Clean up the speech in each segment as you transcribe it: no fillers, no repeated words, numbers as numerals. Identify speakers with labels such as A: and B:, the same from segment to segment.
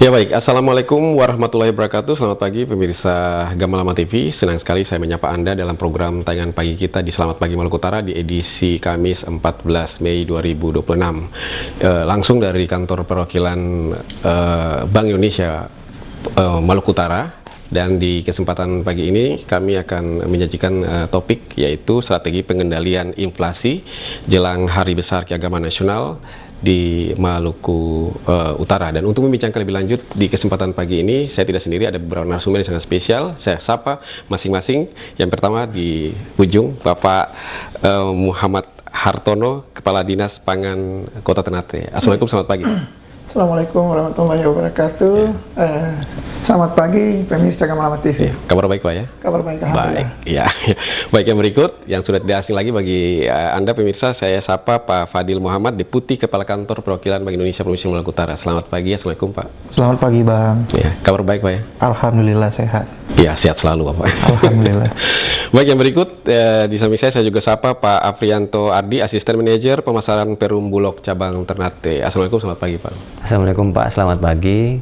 A: Ya baik, Assalamualaikum warahmatullahi wabarakatuh. Selamat pagi pemirsa Gamalama TV. Senang sekali saya menyapa Anda dalam program tayangan pagi kita di Selamat Pagi Maluku Utara di edisi Kamis 14 Mei 2026. Langsung dari kantor perwakilan Bank Indonesia Maluku Utara. Dan di kesempatan pagi ini kami akan menyajikan topik yaitu strategi pengendalian inflasi jelang Hari Besar Keagamaan Nasional di Maluku Utara. Dan untuk membincangkan lebih lanjut di kesempatan pagi ini, saya tidak sendiri, ada beberapa narasumber yang sangat spesial. Saya sapa masing-masing. Yang pertama di ujung Bapak Muhammad Hartono, Kepala Dinas Pangan Kota Ternate. Assalamualaikum, selamat pagi.
B: Assalamualaikum warahmatullahi wabarakatuh. Selamat pagi pemirsa Gamalama TV.
A: Kabar baik Pak ya?
B: Kabar baik, alhamdulillah.
A: Baik, ya. Baik, yang berikut yang sudah tidak asing lagi bagi Anda pemirsa, saya sapa Pak Fadil Muhammad, Deputi Kepala Kantor Perwakilan Bank Indonesia Provinsi Maluku Utara. Selamat pagi, Assalamualaikum Pak.
C: Selamat pagi Bang.
A: Ya, kabar baik Pak ya?
C: Alhamdulillah sehat.
A: Ya, sehat selalu Bapak.
C: Alhamdulillah.
A: Baik, yang berikut di samping saya juga sapa Pak Afrianto Ardi, Asisten Manajer Pemasaran Perum Bulog Cabang Ternate. Assalamualaikum, selamat pagi Pak.
D: Assalamualaikum Pak, selamat pagi.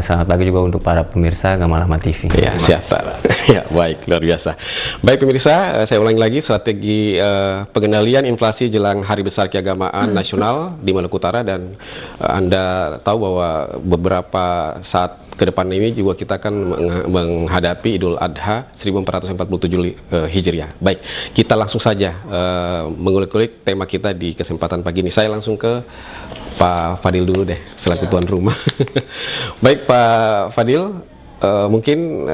D: Selamat pagi juga untuk para pemirsa Gamalama TV.
A: Ya, siap Pak. Ya, baik, luar biasa. Baik pemirsa, saya ulangi lagi strategi pengendalian inflasi jelang Hari Besar Keagamaan Nasional di Maluku Utara. Dan Anda tahu bahwa beberapa saat ke depan ini juga kita akan menghadapi Idul Adha 1447 Hijriah. Baik, kita langsung saja mengulik-ulik tema kita di kesempatan pagi ini. Saya langsung ke Pak Fadil dulu deh, selaku tuan rumah. Baik Pak Fadil, mungkin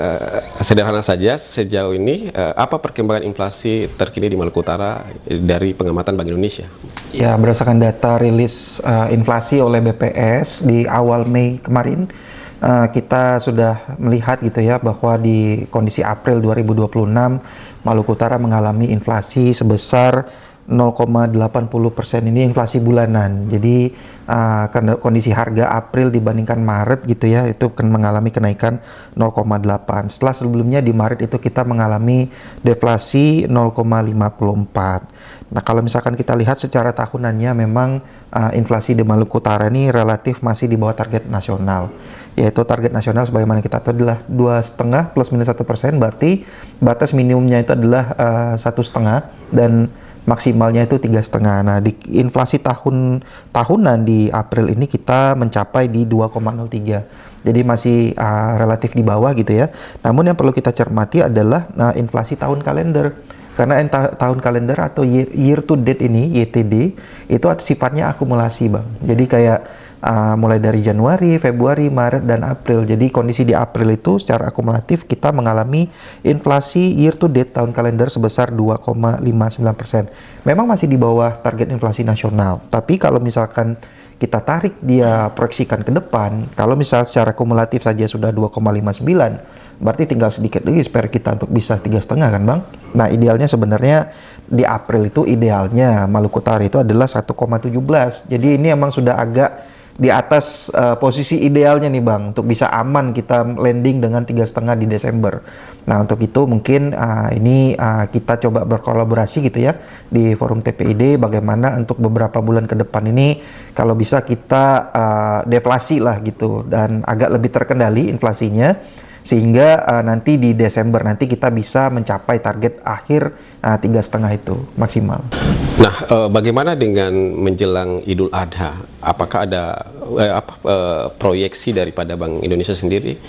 A: sederhana saja sejauh ini apa perkembangan inflasi terkini di Maluku Utara dari pengamatan Bank Indonesia?
C: Ya, berdasarkan data rilis inflasi oleh BPS di awal Mei kemarin, kita sudah melihat gitu ya bahwa di kondisi April 2026 Maluku Utara mengalami inflasi sebesar 0,80%. Ini inflasi bulanan. Jadi kondisi harga April dibandingkan Maret gitu ya, itu kan mengalami kenaikan 0,8. Setelah sebelumnya di Maret itu kita mengalami deflasi 0,54. Nah, kalau misalkan kita lihat secara tahunannya, memang inflasi di Maluku Utara ini relatif masih di bawah target nasional. Yaitu target nasional sebagaimana kita tahu adalah 2,5 plus minus 1%, berarti batas minimumnya itu adalah 1,5 dan maksimalnya itu 3,5. Nah, di inflasi tahunan di April ini kita mencapai di 2,03. Jadi masih relatif di bawah gitu ya. Namun yang perlu kita cermati adalah inflasi tahun kalender. Karena tahun kalender atau year to date ini, YTD, itu sifatnya akumulasi Bang. Jadi kayak mulai dari Januari, Februari, Maret, dan April. Jadi kondisi di April itu secara akumulatif kita mengalami inflasi year to date tahun kalender sebesar 2,59%. Memang masih di bawah target inflasi nasional. Tapi kalau misalkan kita tarik dia proyeksikan ke depan, kalau misal secara kumulatif saja sudah 2,59, berarti tinggal sedikit lagi spare kita untuk bisa 3,5 kan Bang? Nah, idealnya sebenarnya di April itu idealnya Maluku Utara itu adalah 1,17. Jadi ini emang sudah agak di atas posisi idealnya nih Bang, untuk bisa aman kita landing dengan 3,5 di Desember. Nah, untuk itu mungkin ini kita coba berkolaborasi gitu ya di forum TPID, bagaimana untuk beberapa bulan ke depan ini kalau bisa kita deflasi lah gitu dan agak lebih terkendali inflasinya, sehingga nanti di Desember nanti kita bisa mencapai target akhir 3,5 itu maksimal.
A: Nah, bagaimana dengan menjelang Idul Adha? Apakah ada proyeksi daripada Bank Indonesia sendiri?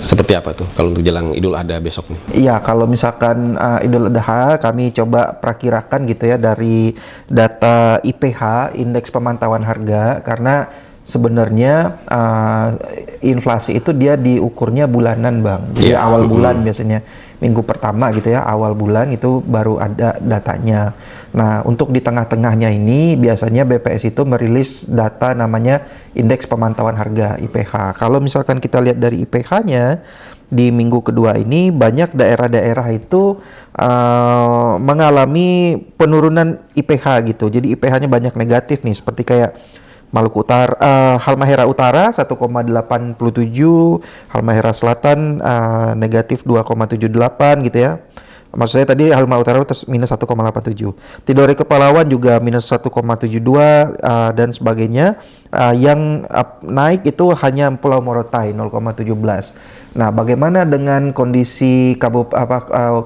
A: Seperti apa tuh kalau untuk jelang Idul Adha besok nih?
C: Iya, kalau misalkan Idul Adha kami coba perakirakan gitu ya dari data IPH, Indeks Pemantauan Harga, karena sebenarnya inflasi itu dia diukurnya bulanan Bang. Jadi awal bulan biasanya minggu pertama gitu ya, awal bulan itu baru ada datanya. Nah, untuk di tengah-tengahnya ini biasanya BPS itu merilis data namanya Indeks Pemantauan Harga IPH. Kalau misalkan kita lihat dari IPH-nya di minggu kedua ini banyak daerah-daerah itu mengalami penurunan IPH gitu. Jadi IPH-nya banyak negatif nih, seperti kayak Maluku Utara, Halmahera Utara 1,87, Halmahera Selatan negatif 2,78 gitu ya. Maksud saya tadi Halmahera Utara minus 1,87. Tidore Kepulauan juga minus 1,72 dan sebagainya. Yang naik itu hanya Pulau Morotai 0,17. Nah, bagaimana dengan kondisi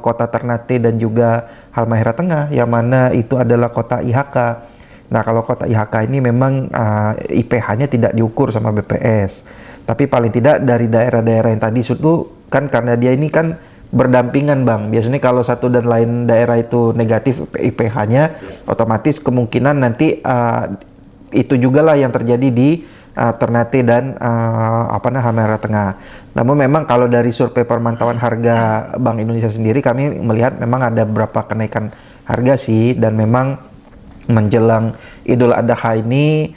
C: kota Ternate dan juga Halmahera Tengah yang mana itu adalah kota IHK. Nah, kalau kota IHK ini memang IPH-nya tidak diukur sama BPS. Tapi paling tidak dari daerah-daerah yang tadi itu kan karena dia ini kan berdampingan Bang. Biasanya kalau satu dan lain daerah itu negatif IPH-nya, otomatis kemungkinan nanti itu juga lah yang terjadi di Ternate dan Halmahera Tengah. Namun memang kalau dari survei pemantauan harga Bank Indonesia sendiri kami melihat memang ada beberapa kenaikan harga sih, dan memang menjelang Idul Adha ini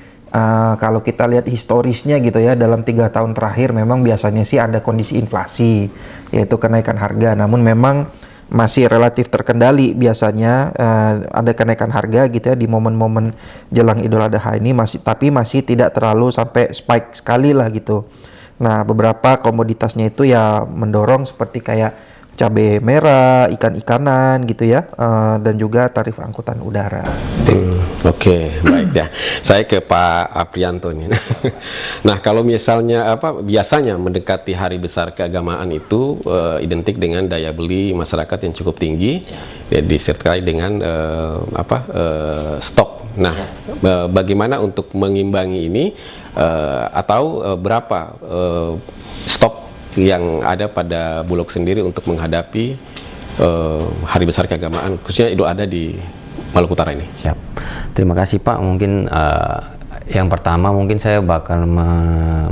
C: kalau kita lihat historisnya gitu ya, dalam 3 tahun terakhir memang biasanya sih ada kondisi inflasi, yaitu kenaikan harga. Namun memang masih relatif terkendali biasanya, ada kenaikan harga gitu ya di momen-momen jelang Idul Adha ini, tapi masih tidak terlalu sampai spike sekali lah gitu. Nah, beberapa komoditasnya itu ya mendorong seperti kayak cabai merah, ikan-ikanan gitu ya, dan juga tarif angkutan udara.
A: Oke, baik ya. Saya ke Pak Aprianto nih. Nah, kalau misalnya biasanya mendekati hari besar keagamaan itu identik dengan daya beli masyarakat yang cukup tinggi, ya, disertai dengan stok. Nah, bagaimana untuk mengimbangi ini, atau berapa stok yang ada pada Bulog sendiri untuk menghadapi hari besar keagamaan, khususnya Idul Adha di Maluku Utara ini?
D: Siap. Terima kasih Pak. Mungkin yang pertama mungkin saya bakal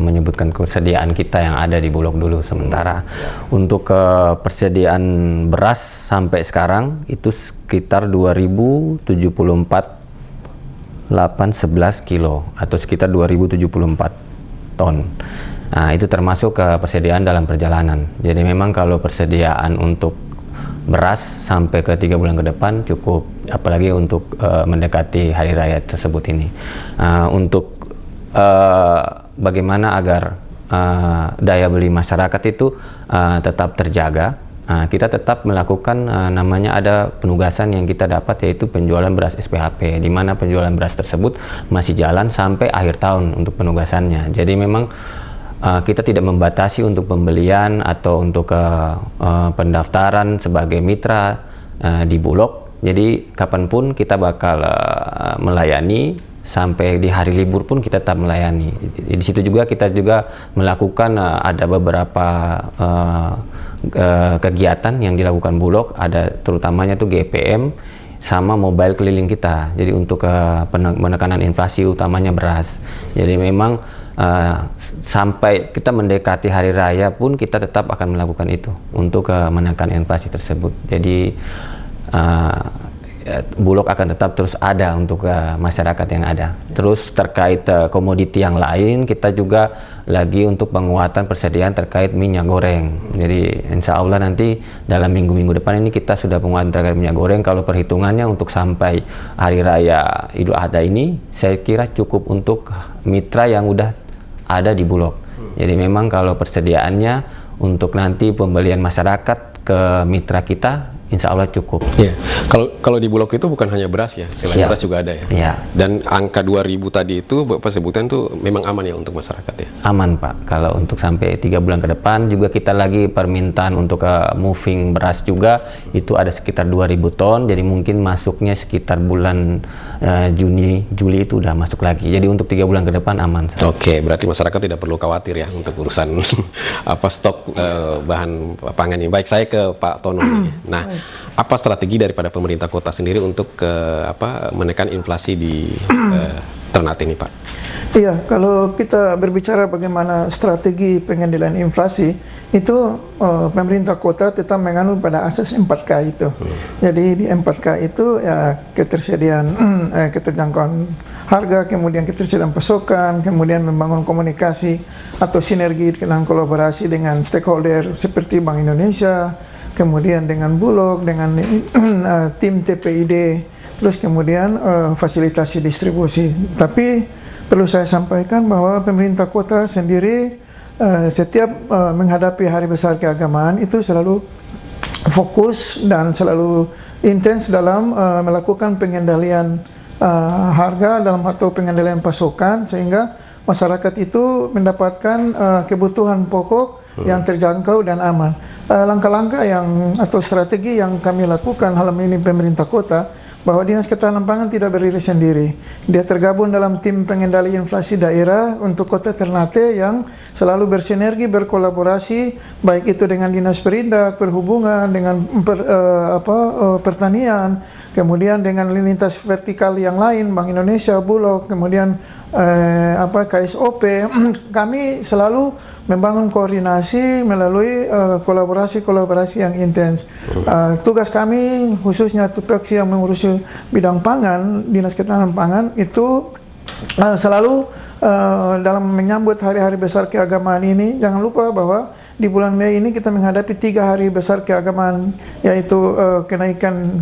D: menyebutkan kesediaan kita yang ada di Bulog dulu sementara. Untuk persediaan beras sampai sekarang itu sekitar 2074,811 kilo atau sekitar 2074 ton. Nah, itu termasuk persediaan dalam perjalanan. Jadi memang kalau persediaan untuk beras sampai ke 3 bulan ke depan cukup, apalagi untuk mendekati hari raya tersebut ini. Untuk bagaimana agar daya beli masyarakat itu tetap terjaga, kita tetap melakukan namanya ada penugasan yang kita dapat, yaitu penjualan beras SPHP, di mana penjualan beras tersebut masih jalan sampai akhir tahun untuk penugasannya. Jadi memang kita tidak membatasi untuk pembelian atau untuk pendaftaran sebagai mitra di Bulog. Jadi kapanpun kita bakal melayani, sampai di hari libur pun kita tetap melayani. Di situ juga kita juga melakukan ada beberapa kegiatan yang dilakukan Bulog, ada terutamanya tuh GPM sama mobile keliling kita. Jadi untuk penekanan inflasi utamanya beras. Jadi memang sampai kita mendekati hari raya pun kita tetap akan melakukan itu untuk menekan inflasi tersebut. Jadi Bulog akan tetap terus ada untuk masyarakat yang ada. Terus terkait komoditi yang lain, kita juga lagi untuk penguatan persediaan terkait minyak goreng. Jadi insya Allah nanti dalam minggu-minggu depan ini kita sudah penguatan terkait minyak goreng. Kalau perhitungannya untuk sampai hari raya Idul Adha ini, saya kira cukup untuk mitra yang udah ada di Bulog. Jadi memang kalau persediaannya untuk nanti pembelian masyarakat ke mitra kita, insya Allah cukup.
A: Ya. Kalau di Bulog itu bukan hanya beras ya, selain beras juga ada ya.
D: Ya.
A: Dan angka 2000 tadi itu Bapak sebutkan tuh memang aman ya untuk masyarakat ya?
D: Aman Pak. Kalau untuk sampai 3 bulan ke depan juga kita lagi permintaan untuk moving beras juga itu ada sekitar 2000 ton. Jadi mungkin masuknya sekitar bulan Juni, Juli itu udah masuk lagi. Jadi untuk 3 bulan ke depan aman.
A: Oke, berarti masyarakat tidak perlu khawatir ya untuk urusan stok bahan pangan ini. Baik, saya ke Pak Tono. Nah, apa strategi daripada pemerintah kota sendiri untuk menekan inflasi di Ternate ini, Pak?
B: Iya, kalau kita berbicara bagaimana strategi pengendalian inflasi, itu pemerintah kota tetap menganut pada asas 4K itu. Jadi di 4K itu ya ketersediaan, keterjangkauan harga, kemudian ketersediaan pasokan, kemudian membangun komunikasi atau sinergi dan kolaborasi dengan stakeholder seperti Bank Indonesia, kemudian dengan Bulog, dengan tim TPID, terus kemudian fasilitasi distribusi. Tapi perlu saya sampaikan bahwa pemerintah kota sendiri setiap menghadapi hari besar keagamaan itu selalu fokus dan selalu intens dalam melakukan pengendalian harga dalam atau pengendalian pasokan sehingga masyarakat itu mendapatkan kebutuhan pokok yang terjangkau dan aman. Langkah-langkah yang atau strategi yang kami lakukan hal ini pemerintah kota, bahwa Dinas Ketahanan Pangan tidak berdiri sendiri. Dia tergabung dalam tim pengendali inflasi daerah untuk Kota Ternate yang selalu bersinergi, berkolaborasi, baik itu dengan Dinas Perindak, Perhubungan, dengan pertanian, kemudian dengan lintas vertikal yang lain, Bank Indonesia, Bulog, kemudian KSOP. Kami selalu membangun koordinasi melalui kolaborasi yang intens. Tugas kami khususnya Tupeksi yang mengurusi bidang pangan, Dinas Ketahanan Pangan itu selalu dalam menyambut hari-hari besar keagamaan ini. Jangan lupa bahwa di bulan Mei ini kita menghadapi 3 hari besar keagamaan, yaitu kenaikan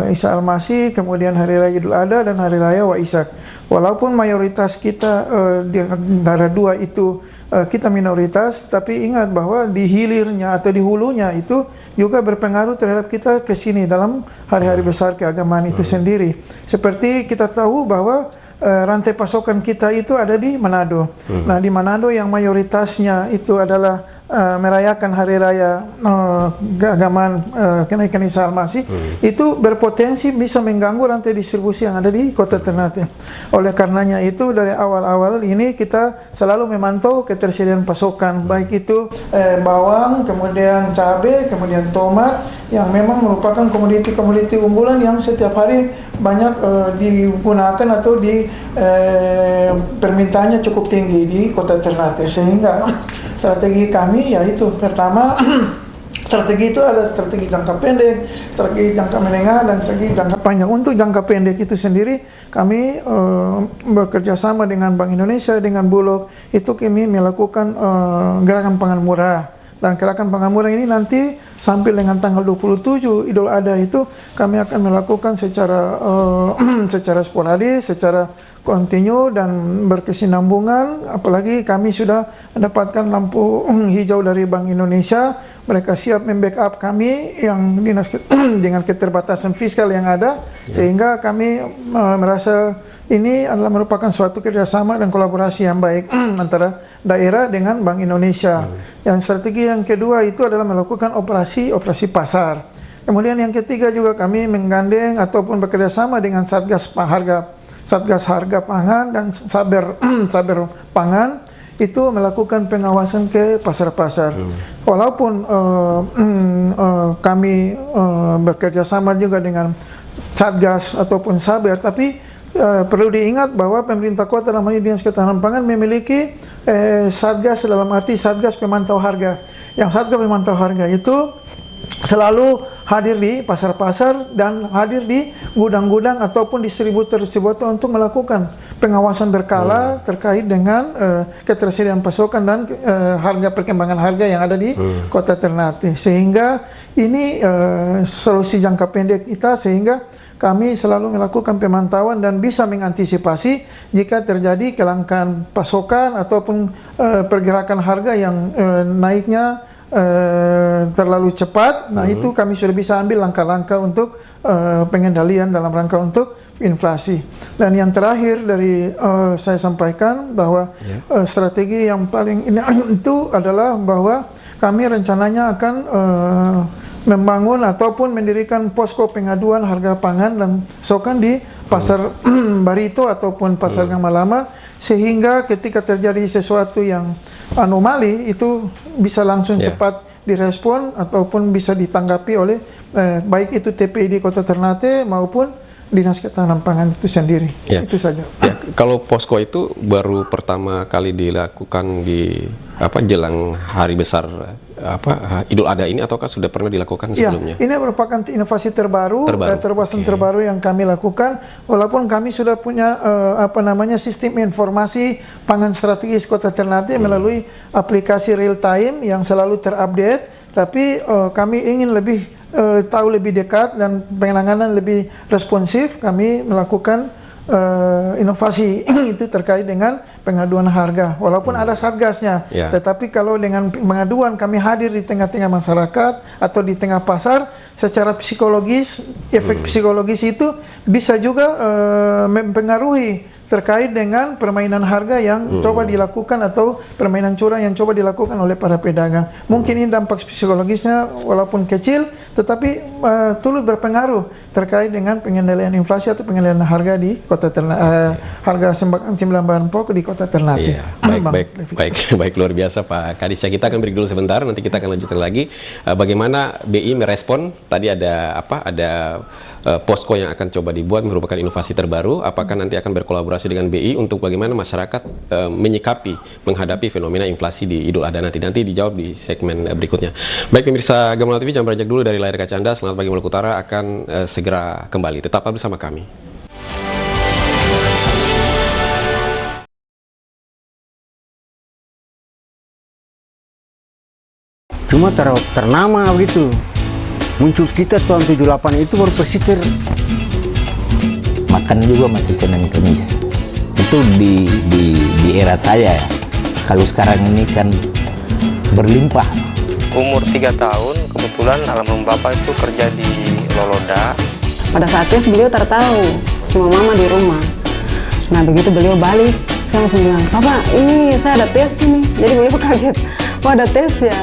B: Isa Al-Masih, kemudian Hari Raya Idul Adha dan Hari Raya Waisak. Walaupun mayoritas kita di antara dua itu kita minoritas, tapi ingat bahwa di hilirnya atau di hulunya itu juga berpengaruh terhadap kita ke sini dalam hari-hari besar keagamaan itu sendiri. Seperti kita tahu bahwa rantai pasokan kita itu ada di Manado. Nah, di Manado yang mayoritasnya itu adalah merayakan hari raya keagamaan kenaikan Isa Al-Masih, itu berpotensi bisa mengganggu rantai distribusi yang ada di Kota Ternate. Oleh karenanya itu dari awal-awal ini kita selalu memantau ketersediaan pasokan, baik itu bawang, kemudian cabai, kemudian tomat, yang memang merupakan komoditi-komoditi unggulan yang setiap hari banyak digunakan atau di permintaannya cukup tinggi di Kota Ternate. Sehingga strategi kami yaitu pertama, strategi itu ada strategi jangka pendek, strategi jangka menengah, dan strategi jangka panjang. Untuk jangka pendek itu sendiri kami bekerja sama dengan Bank Indonesia, dengan Bulog, itu kami melakukan gerakan pangan murah. Dan gerakan pangan murah ini nanti sampai dengan tanggal 27 Idul Adha itu kami akan melakukan secara sporadis, secara kontinu dan berkesinambungan. Apalagi kami sudah mendapatkan lampu hijau dari Bank Indonesia. Mereka siap membackup kami yang dinas dengan keterbatasan fiskal yang ada, sehingga kami merasa ini adalah merupakan suatu kerjasama dan kolaborasi yang baik antara daerah dengan Bank Indonesia. Yang strategi yang kedua itu adalah melakukan operasi pasar. Kemudian yang ketiga juga kami menggandeng ataupun bekerjasama dengan Satgas Harga Pangan dan Saber Pangan, itu melakukan pengawasan ke pasar-pasar. Walaupun kami bekerja sama juga dengan Satgas ataupun Saber, tapi perlu diingat bahwa pemerintah kota dalam hal ini Dinas Ketahanan Pangan memiliki Satgas, dalam arti Satgas Pemantau Harga. Yang Satgas Pemantau Harga itu selalu hadir di pasar-pasar dan hadir di gudang-gudang ataupun distributor-distributor untuk melakukan pengawasan berkala terkait dengan ketersediaan pasokan dan harga, perkembangan harga yang ada di Kota Ternate. Sehingga ini solusi jangka pendek kita, sehingga kami selalu melakukan pemantauan dan bisa mengantisipasi jika terjadi kelangkaan pasokan ataupun pergerakan harga yang naiknya terlalu cepat. Nah, itu kami sudah bisa ambil langkah-langkah untuk pengendalian dalam rangka untuk inflasi. Dan yang terakhir dari saya sampaikan bahwa strategi yang paling ini itu adalah bahwa kami rencananya akan membangun ataupun mendirikan posko pengaduan harga pangan dan pasokan di pasar Barito ataupun pasar Gama Lama, sehingga ketika terjadi sesuatu yang anomali itu bisa langsung cepat direspon ataupun bisa ditanggapi oleh baik itu TPI di Kota Ternate maupun Dinas Ketahanan Pangan itu sendiri. Itu saja.
A: Kalau posko itu baru pertama kali dilakukan di jelang hari besar Idul Adha ini, ataukah sudah pernah dilakukan sebelumnya? Ini
B: merupakan inovasi terbaru. Terobosan terbaru yang kami lakukan. Walaupun kami sudah punya sistem informasi pangan strategis Kota Ternate melalui aplikasi real time yang selalu terupdate, tapi kami ingin lebih tahu lebih dekat dan penanganan lebih responsif. Kami melakukan inovasi itu terkait dengan pengaduan harga, walaupun ada satgasnya, tetapi kalau dengan pengaduan kami hadir di tengah-tengah masyarakat atau di tengah pasar, secara psikologis, efek psikologis itu bisa juga mempengaruhi terkait dengan permainan harga yang coba dilakukan atau permainan curang yang coba dilakukan oleh para pedagang. Mungkin ini dampak psikologisnya walaupun kecil, tetapi turut berpengaruh terkait dengan pengendalian inflasi atau pengendalian harga di kota Ternate, harga sembilan bahan pokok di kota Ternate.
A: Iya, baik luar biasa Pak Kadis. Ya, kita akan break dulu sebentar, nanti kita akan lanjutkan lagi bagaimana BI merespon tadi ada posko yang akan coba dibuat merupakan inovasi terbaru. Apakah nanti akan berkolaborasi dengan BI untuk bagaimana masyarakat menyikapi, menghadapi fenomena inflasi di Idul Adha nanti dijawab di segmen berikutnya. Baik pemirsa Gamala TV, jangan beranjak dulu dari layar kaca Anda. Selamat pagi Maluku Utara akan segera kembali. Tetaplah bersama kami.
E: Cuma ternama begitu. Muncul kita tahun 78 itu baru persiter.
F: Makan juga masih Senin Kamis. Itu di era saya ya. Kalau sekarang ini kan berlimpah.
G: Umur 3 tahun, kebetulan almarhum bapak itu kerja di Loloda.
H: Pada saat tes beliau tertahu, cuma mama di rumah. Nah begitu beliau balik, saya langsung bilang, "Papa, ini saya ada tes ini." Jadi beliau kaget, "Wah ada tes ya?"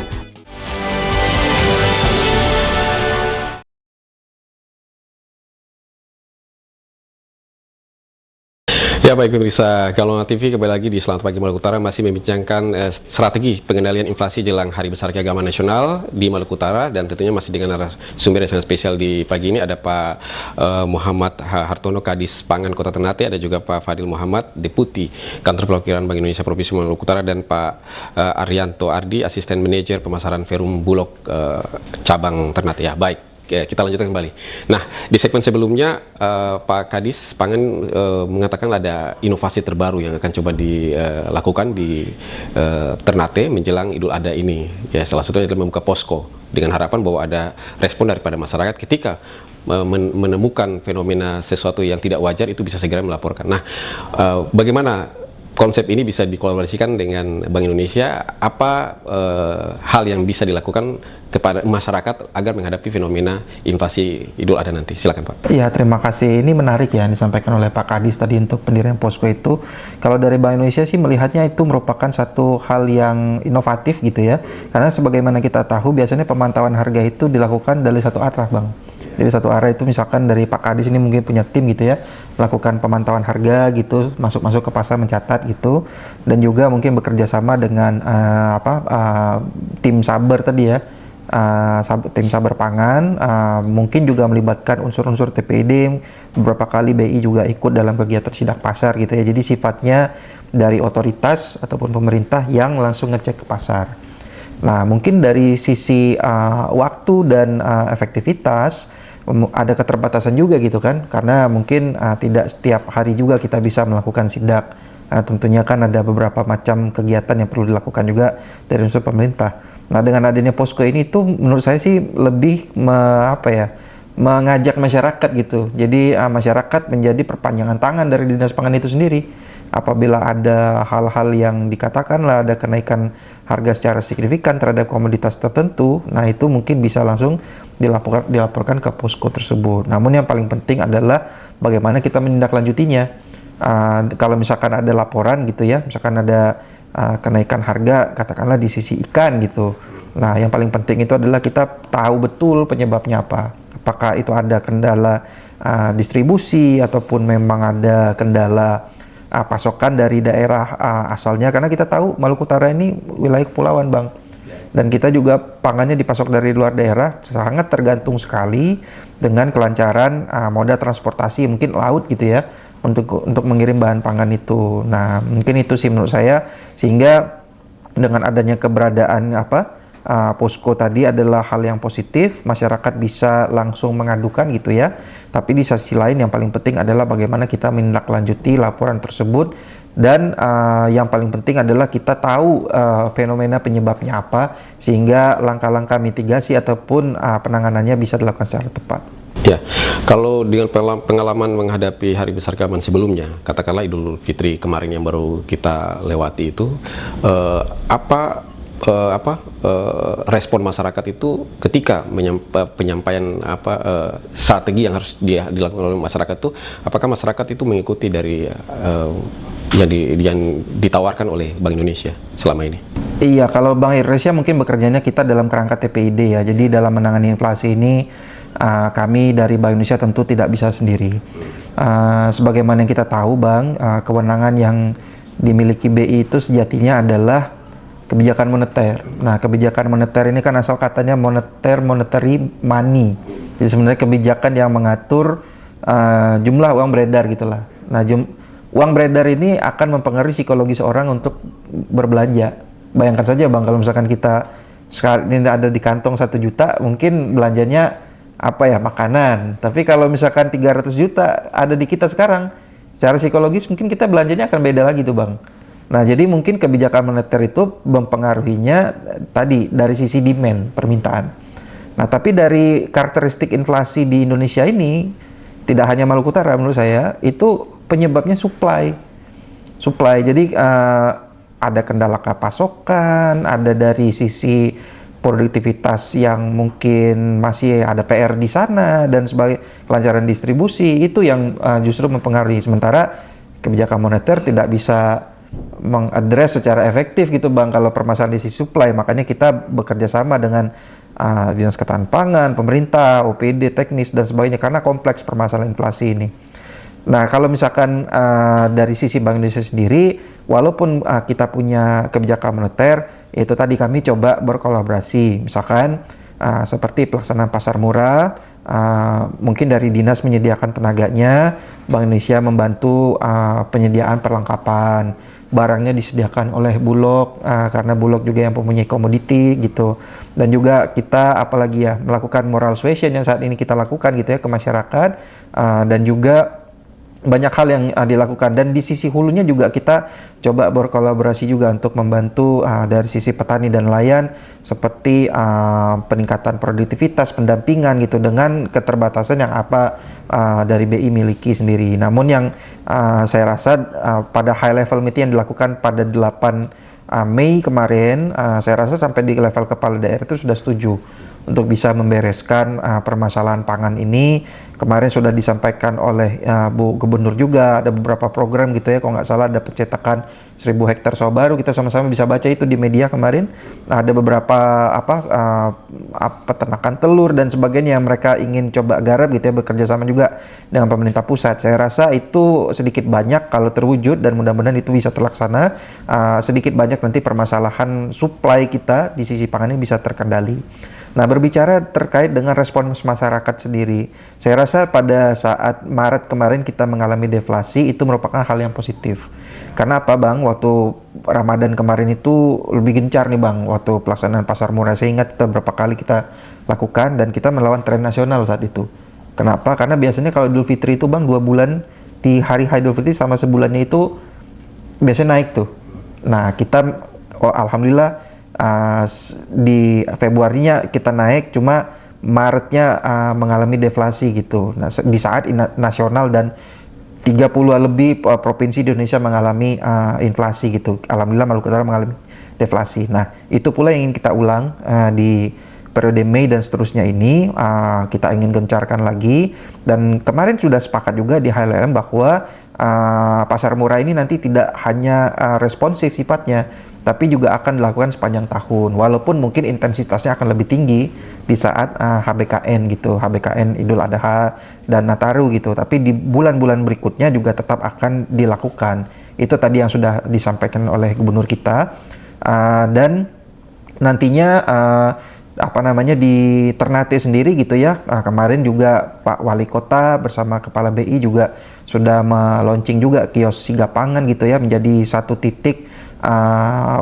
A: Ya baik pemirsa Gamala TV, kembali lagi di Selamat Pagi Maluku Utara, masih membincangkan strategi pengendalian inflasi jelang Hari Besar Keagamaan Nasional di Maluku Utara, dan tentunya masih dengan narasumber yang sangat spesial di pagi ini. Ada Pak Muhammad Hartono, Kadis Pangan Kota Ternate, ada juga Pak Fadil Muhammad, Deputi Kantor Perwakilan Bank Indonesia Provinsi Maluku Utara, dan Pak Arianto Ardi, Asisten Manajer Pemasaran Perum Bulog Cabang Ternate. Ya baik. Ya, kita lanjutkan kembali. Nah, di segmen sebelumnya Pak Kadis Pangan mengatakan ada inovasi terbaru yang akan coba dilakukan di Ternate menjelang Idul Adha ini. Ya, salah satunya adalah membuka posko dengan harapan bahwa ada respon daripada masyarakat ketika menemukan fenomena sesuatu yang tidak wajar, itu bisa segera melaporkan. Nah, bagaimana konsep ini bisa dikolaborasikan dengan Bank Indonesia? Apa hal yang bisa dilakukan kepada masyarakat agar menghadapi fenomena inflasi Idul Adha nanti? Silakan Pak.
C: Ya, terima kasih. Ini menarik ya yang disampaikan oleh Pak Kadis tadi untuk pendirian posko itu. Kalau dari Bank Indonesia sih melihatnya itu merupakan satu hal yang inovatif gitu ya. Karena sebagaimana kita tahu biasanya pemantauan harga itu dilakukan dari satu arah, Bang. Jadi satu arah itu misalkan dari Pak Kadis ini mungkin punya tim gitu ya, melakukan pemantauan harga gitu, masuk ke pasar mencatat gitu, dan juga mungkin bekerja sama dengan tim saber tadi ya, tim saber pangan, mungkin juga melibatkan unsur-unsur TPID, beberapa kali BI juga ikut dalam kegiatan sidak pasar gitu ya. Jadi sifatnya dari otoritas ataupun pemerintah yang langsung ngecek ke pasar. Nah mungkin dari sisi waktu dan efektivitas ada keterbatasan juga gitu kan, karena mungkin tidak setiap hari juga kita bisa melakukan sidak. Tentunya kan ada beberapa macam kegiatan yang perlu dilakukan juga dari unsur pemerintah. Nah dengan adanya posko ini tuh menurut saya sih lebih mengajak masyarakat gitu. Jadi masyarakat menjadi perpanjangan tangan dari Dinas Pangan itu sendiri. Apabila ada hal-hal yang dikatakanlah ada kenaikan harga secara signifikan terhadap komoditas tertentu, nah itu mungkin bisa langsung dilaporkan ke posko tersebut. Namun yang paling penting adalah bagaimana kita menindaklanjutinya. Kalau misalkan ada laporan gitu ya, misalkan ada kenaikan harga katakanlah di sisi ikan gitu. Nah yang paling penting itu adalah kita tahu betul penyebabnya apa. Apakah itu ada kendala distribusi ataupun memang ada kendala pasokan dari daerah asalnya, karena kita tahu Maluku Utara ini wilayah kepulauan Bang, dan kita juga pangannya dipasok dari luar daerah, sangat tergantung sekali dengan kelancaran moda transportasi mungkin laut gitu ya untuk mengirim bahan pangan itu. Nah mungkin itu sih menurut saya, sehingga dengan adanya keberadaan posko tadi adalah hal yang positif, masyarakat bisa langsung mengadukan gitu ya. Tapi di sisi lain yang paling penting adalah bagaimana kita menindaklanjuti laporan tersebut, dan yang paling penting adalah kita tahu fenomena penyebabnya apa, sehingga langkah-langkah mitigasi ataupun penanganannya bisa dilakukan secara tepat.
A: Ya, kalau dengan pengalaman menghadapi hari besar Gaman sebelumnya, katakanlah Idul Fitri kemarin yang baru kita lewati itu, respon masyarakat itu ketika penyampaian strategi yang harus dilakukan oleh masyarakat itu, apakah masyarakat itu mengikuti dari yang ditawarkan oleh Bank Indonesia selama ini?
C: Iya, kalau Bank Indonesia mungkin bekerjanya kita dalam kerangka TPID ya. Jadi dalam menangani inflasi ini kami dari Bank Indonesia tentu tidak bisa sendiri. Sebagaimana yang kita tahu, Bang, kewenangan yang dimiliki BI itu sejatinya adalah kebijakan moneter. Nah, kebijakan moneter ini kan asal katanya monetary money. Jadi sebenarnya kebijakan yang mengatur jumlah uang beredar gitulah. Nah, uang beredar ini akan mempengaruhi psikologi seorang untuk berbelanja. Bayangkan saja, Bang, kalau misalkan kita sekarang ini ada di kantong 1 juta, mungkin belanjanya makanan. Tapi kalau misalkan 300 juta ada di kita sekarang, secara psikologis mungkin kita belanjanya akan beda lagi tuh, Bang. Nah, jadi mungkin kebijakan moneter itu mempengaruhinya tadi dari sisi demand, permintaan. Nah, tapi dari karakteristik inflasi di Indonesia ini, tidak hanya Maluku Utara menurut saya, itu penyebabnya supply. Jadi ada kendala pasokan, ada dari sisi produktivitas yang mungkin masih ada PR di sana, dan sebagai kelancaran distribusi, itu yang justru mempengaruhi. Sementara kebijakan moneter tidak bisa mengadres secara efektif gitu, Bang, kalau permasalahan di sisi supply. Makanya kita bekerja sama dengan Dinas Ketahanan Pangan, pemerintah, OPD, teknis, dan sebagainya, karena kompleks permasalahan inflasi ini. Nah, kalau misalkan dari sisi Bank Indonesia sendiri, walaupun kita punya kebijakan moneter, itu tadi kami coba berkolaborasi. Misalkan seperti pelaksanaan pasar murah, mungkin dari dinas menyediakan tenaganya, Bank Indonesia membantu penyediaan perlengkapan. Barangnya disediakan oleh Bulog, karena Bulog juga yang mempunyai komoditi gitu. Dan juga kita apalagi ya, melakukan moral suasion yang saat ini kita lakukan gitu ya ke masyarakat, dan juga banyak hal yang dilakukan. Dan di sisi hulunya juga kita coba berkolaborasi juga untuk membantu dari sisi petani dan nelayan, seperti peningkatan produktivitas, pendampingan gitu, dengan keterbatasan yang dari BI miliki sendiri. Namun yang saya rasa pada high level meeting yang dilakukan pada 8 Mei kemarin, saya rasa sampai di level kepala daerah itu sudah setuju untuk bisa membereskan permasalahan pangan ini. Kemarin sudah disampaikan oleh Bu Gubernur juga, ada beberapa program gitu ya, kalau nggak salah ada pencetakan 1000 hektar sawah baru, kita sama-sama bisa baca itu di media kemarin. Ada beberapa peternakan telur dan sebagainya yang mereka ingin coba garap gitu ya, bekerja sama juga dengan pemerintah pusat. Saya rasa itu sedikit banyak kalau terwujud, dan mudah-mudahan itu bisa terlaksana, sedikit banyak nanti permasalahan supply kita di sisi pangan ini bisa terkendali. Nah, berbicara terkait dengan respon masyarakat sendiri, saya rasa pada saat Maret kemarin kita mengalami deflasi, itu merupakan hal yang positif. Karena apa, Bang? Waktu Ramadan kemarin itu lebih gencar nih, Bang, waktu pelaksanaan pasar murah. Saya ingat kita berapa kali kita lakukan, dan kita melawan tren nasional saat itu. Kenapa? Karena biasanya kalau Idul Fitri itu, Bang, 2 bulan di hari Idul Fitri sama sebulannya itu biasanya naik tuh. Nah, kita alhamdulillah di Februarinya kita naik, cuma Maretnya mengalami deflasi gitu. Nah, di saat nasional dan 30 lebih provinsi di Indonesia mengalami inflasi gitu. Alhamdulillah Maluku Utara mengalami deflasi. Nah, itu pula yang ingin kita ulang di periode Mei dan seterusnya ini. Kita ingin gencarkan lagi, dan kemarin sudah sepakat juga di HLM bahwa pasar murah ini nanti tidak hanya responsif sifatnya, tapi juga akan dilakukan sepanjang tahun, walaupun mungkin intensitasnya akan lebih tinggi di saat HBKN gitu, HBKN Idul Adha dan Nataru gitu, tapi di bulan-bulan berikutnya juga tetap akan dilakukan. Itu tadi yang sudah disampaikan oleh gubernur kita, dan nantinya di Ternate sendiri gitu ya, kemarin juga Pak Wali Kota bersama Kepala BI juga sudah meluncing juga kios Sigap Pangan gitu ya, menjadi satu titik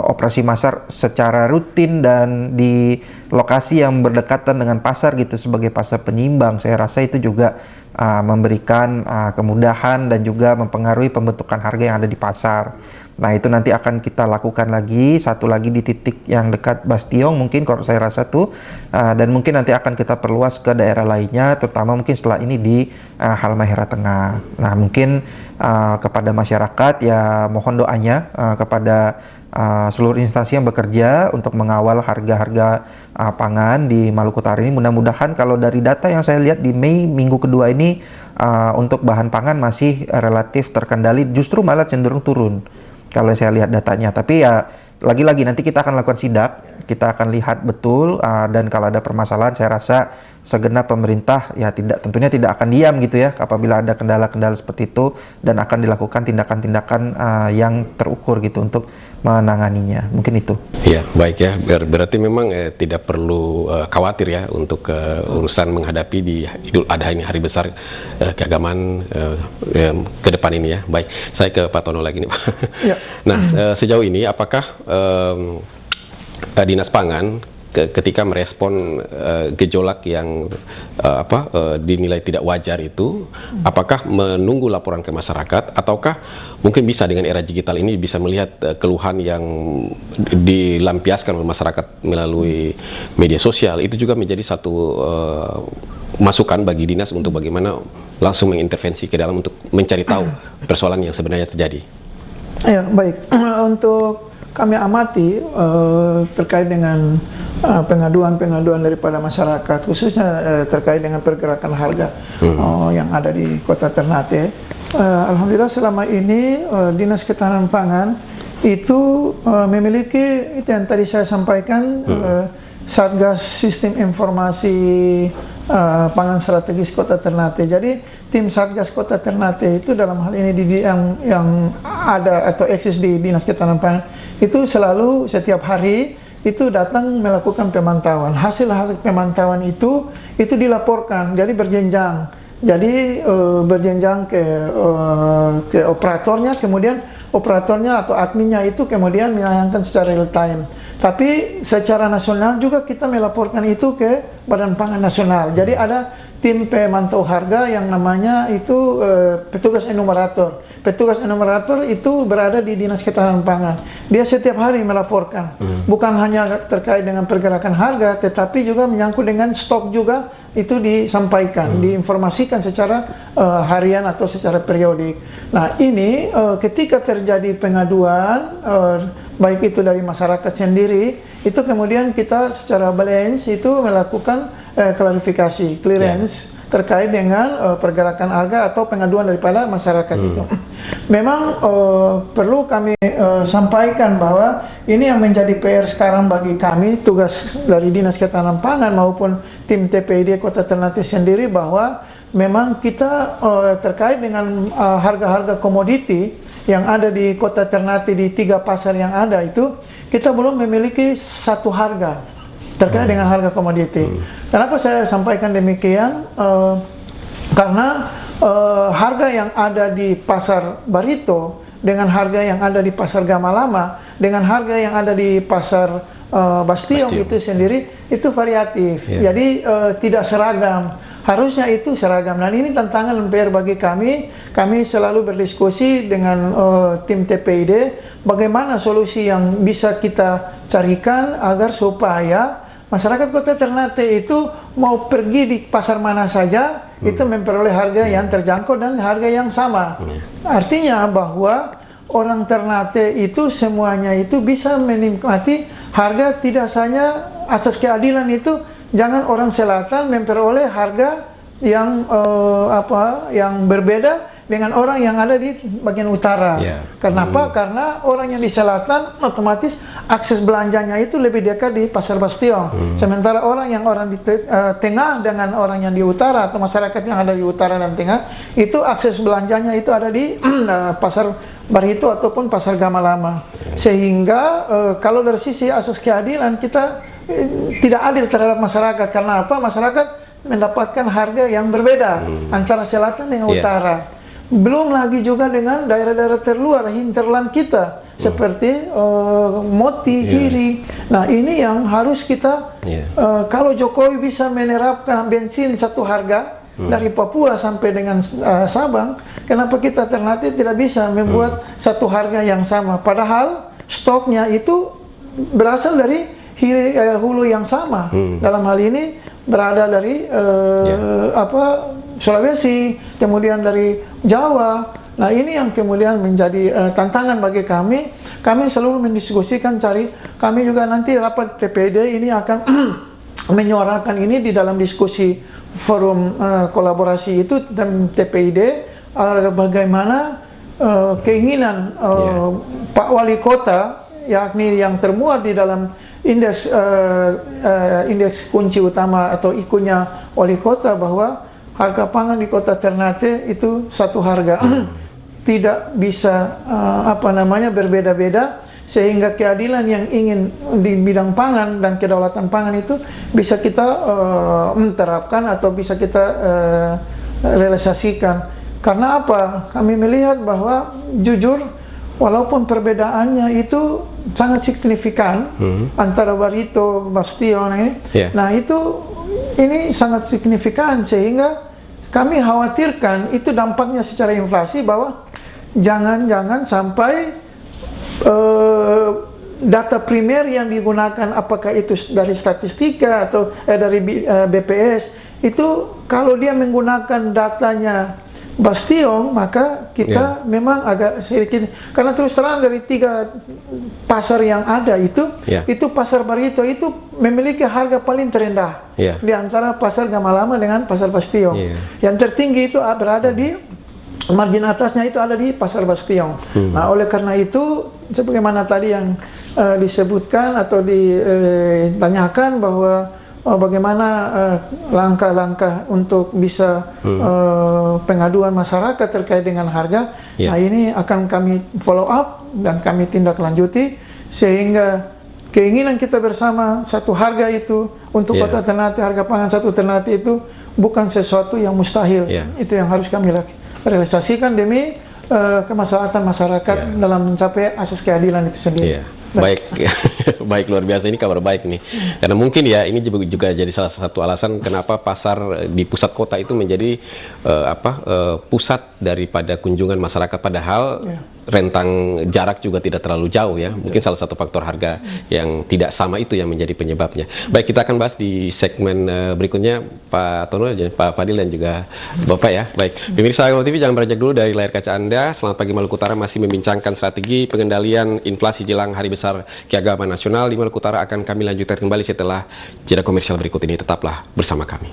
C: operasi pasar secara rutin dan di lokasi yang berdekatan dengan pasar gitu, sebagai pasar penyimbang. Saya rasa itu juga memberikan kemudahan dan juga mempengaruhi pembentukan harga yang ada di pasar. Nah, itu nanti akan kita lakukan lagi, satu lagi di titik yang dekat Bastiong mungkin kalau saya rasa tuh, dan mungkin nanti akan kita perluas ke daerah lainnya, terutama mungkin setelah ini di Halmahera Tengah. Nah, mungkin kepada masyarakat ya mohon doanya kepada seluruh instansi yang bekerja untuk mengawal harga-harga pangan di Maluku Utara ini. Mudah-mudahan kalau dari data yang saya lihat di Mei minggu kedua ini untuk bahan pangan masih relatif terkendali, justru malah cenderung turun kalau saya lihat datanya. Tapi ya lagi-lagi nanti kita akan lakukan sidak, kita akan lihat betul, dan kalau ada permasalahan saya rasa segenap pemerintah ya tentunya tidak akan diam gitu ya apabila ada kendala-kendala seperti itu, dan akan dilakukan tindakan-tindakan yang terukur gitu untuk menanganinya. Mungkin itu.
A: Ya, baik ya. Berarti memang tidak perlu khawatir ya untuk urusan menghadapi di Idul Adha ini, hari besar keagamaan ke depan ini ya. Baik, saya ke Pak Tono lagi nih Pak. Ya. Nah, sejauh ini apakah Dinas Pangan ketika merespon gejolak yang dinilai tidak wajar itu, apakah menunggu laporan ke masyarakat, ataukah mungkin bisa dengan era digital ini bisa melihat keluhan yang dilampiaskan oleh masyarakat melalui media sosial, itu juga menjadi satu masukan bagi dinas untuk bagaimana langsung mengintervensi ke dalam untuk mencari tahu persoalan yang sebenarnya terjadi?
B: Ya, baik. Untuk kami amati terkait dengan pengaduan-pengaduan daripada masyarakat, khususnya terkait dengan pergerakan harga yang ada di Kota Ternate. Alhamdulillah selama ini Dinas Ketahanan Pangan itu memiliki itu yang tadi saya sampaikan, Satgas Sistem Informasi Pangan Strategis Kota Ternate. Jadi tim Satgas Kota Ternate itu dalam hal ini yang ada atau eksis di Dinas Ketahanan Pangan itu selalu setiap hari itu datang melakukan pemantauan. Hasil pemantauan itu dilaporkan, jadi berjenjang. Jadi berjenjang ke operatornya, kemudian operatornya atau adminnya itu kemudian menayangkan secara real time. Tapi secara nasional juga kita melaporkan itu ke Badan Pangan Nasional. Jadi ada tim pemantau harga yang namanya itu petugas enumerator. Petugas enumerator itu berada di Dinas Ketahanan Pangan. Dia setiap hari melaporkan. Bukan hanya terkait dengan pergerakan harga, tetapi juga menyangkut dengan stok juga itu disampaikan, diinformasikan secara harian atau secara periodik. Nah, ini ketika terjadi pengaduan baik itu dari masyarakat sendiri, itu kemudian kita secara balance itu melakukan klarifikasi, clearance terkait dengan pergerakan harga atau pengaduan daripada masyarakat itu. Memang perlu kami sampaikan bahwa ini yang menjadi PR sekarang bagi kami, tugas dari Dinas Ketahanan Pangan maupun tim TPID Kota Ternate sendiri, bahwa memang kita terkait dengan harga-harga komoditi yang ada di Kota Ternate di 3 pasar yang ada itu, kita belum memiliki satu harga terkait dengan harga komoditi. Kenapa saya sampaikan demikian? Karena harga yang ada di pasar Barito dengan harga yang ada di pasar Gamalama dengan harga yang ada di pasar Bastiong itu sendiri itu variatif. Jadi tidak seragam. Harusnya itu seragam. Dan ini tantangan PR bagi kami. Kami selalu berdiskusi dengan tim TPID bagaimana solusi yang bisa kita carikan agar supaya masyarakat Kota Ternate itu mau pergi di pasar mana saja itu memperoleh harga yang terjangkau dan harga yang sama. Artinya bahwa orang Ternate itu semuanya itu bisa menikmati harga, tidak hanya asas keadilan itu. Jangan orang selatan memperoleh harga yang yang berbeda dengan orang yang ada di bagian utara. Kenapa? Karena orang yang di selatan otomatis akses belanjanya itu lebih dekat di pasar Bastiong. Sementara orang di tengah dengan orang yang di utara atau masyarakat yang ada di utara dan tengah itu akses belanjanya itu ada di pasar Barito ataupun pasar Gamalama. Sehingga kalau dari sisi asas keadilan kita tidak adil terhadap masyarakat. Karena apa? Masyarakat mendapatkan harga yang berbeda antara selatan dengan utara. Belum lagi juga dengan daerah-daerah terluar, hinterland kita seperti Moti, Hiri. Nah, ini yang harus kita kalau Jokowi bisa menerapkan bensin satu harga, dari Papua sampai dengan Sabang, kenapa kita Ternate tidak bisa membuat satu harga yang sama? Padahal stoknya itu berasal dari hulu yang sama. Dalam hal ini berada dari Sulawesi, kemudian dari Jawa. Nah, ini yang kemudian menjadi tantangan bagi kami. Kami selalu mendiskusikan kami juga nanti rapat TPD ini akan menyuarakan ini di dalam diskusi forum kolaborasi itu dan TPID, bagaimana keinginan Pak Wali Kota, yakni yang termuat di dalam indeks kunci utama atau IKU-nya Wali Kota, bahwa harga pangan di Kota Ternate itu satu harga. Tidak bisa berbeda-beda, sehingga keadilan yang ingin di bidang pangan dan kedaulatan pangan itu bisa kita menerapkan atau bisa kita realisasikan. Karena apa? Kami melihat bahwa jujur, walaupun perbedaannya itu sangat signifikan antara Barito, Bastion ini, nah ini sangat signifikan, sehingga kami khawatirkan itu dampaknya secara inflasi, bahwa jangan-jangan sampai data primer yang digunakan, apakah itu dari statistika atau dari BPS, itu kalau dia menggunakan datanya Bastion, maka kita memang agak sedikit, karena terus terang dari 3 pasar yang ada itu pasar Barito itu memiliki harga paling terendah di antara pasar Gamalama dengan pasar Bastion. Yang tertinggi itu berada di margin atasnya, itu ada di pasar Bastion. Nah, oleh karena itu, sebagaimana tadi yang disebutkan atau ditanyakan, bahwa bagaimana langkah-langkah untuk bisa pengaduan masyarakat terkait dengan harga. Nah, ini akan kami follow up dan kami tindak lanjuti, sehingga keinginan kita bersama satu harga itu untuk Kota Ternate, harga pangan satu Ternate itu bukan sesuatu yang mustahil. Itu yang harus kami realisasikan demi kemaslahatan masyarakat dalam mencapai asas keadilan itu sendiri.
A: Baik, baik, luar biasa, ini kabar baik nih. Karena mungkin ya ini juga jadi salah satu alasan kenapa pasar di pusat kota itu menjadi pusat daripada kunjungan masyarakat, padahal rentang jarak juga tidak terlalu jauh ya. Mungkin salah satu faktor harga yang tidak sama itu yang menjadi penyebabnya. Baik, kita akan bahas di segmen berikutnya, Pak Tono, Pak Fadil, dan juga Bapak ya. Baik, pemirsa Gama TV, jangan beranjak dulu dari layar kaca Anda. Selamat Pagi Maluku Utara masih membincangkan strategi pengendalian inflasi jelang Hari Besar Keagamaan Nasional di Maluku Utara. Akan kami lanjutkan kembali setelah jeda komersial berikut ini. Tetaplah bersama kami.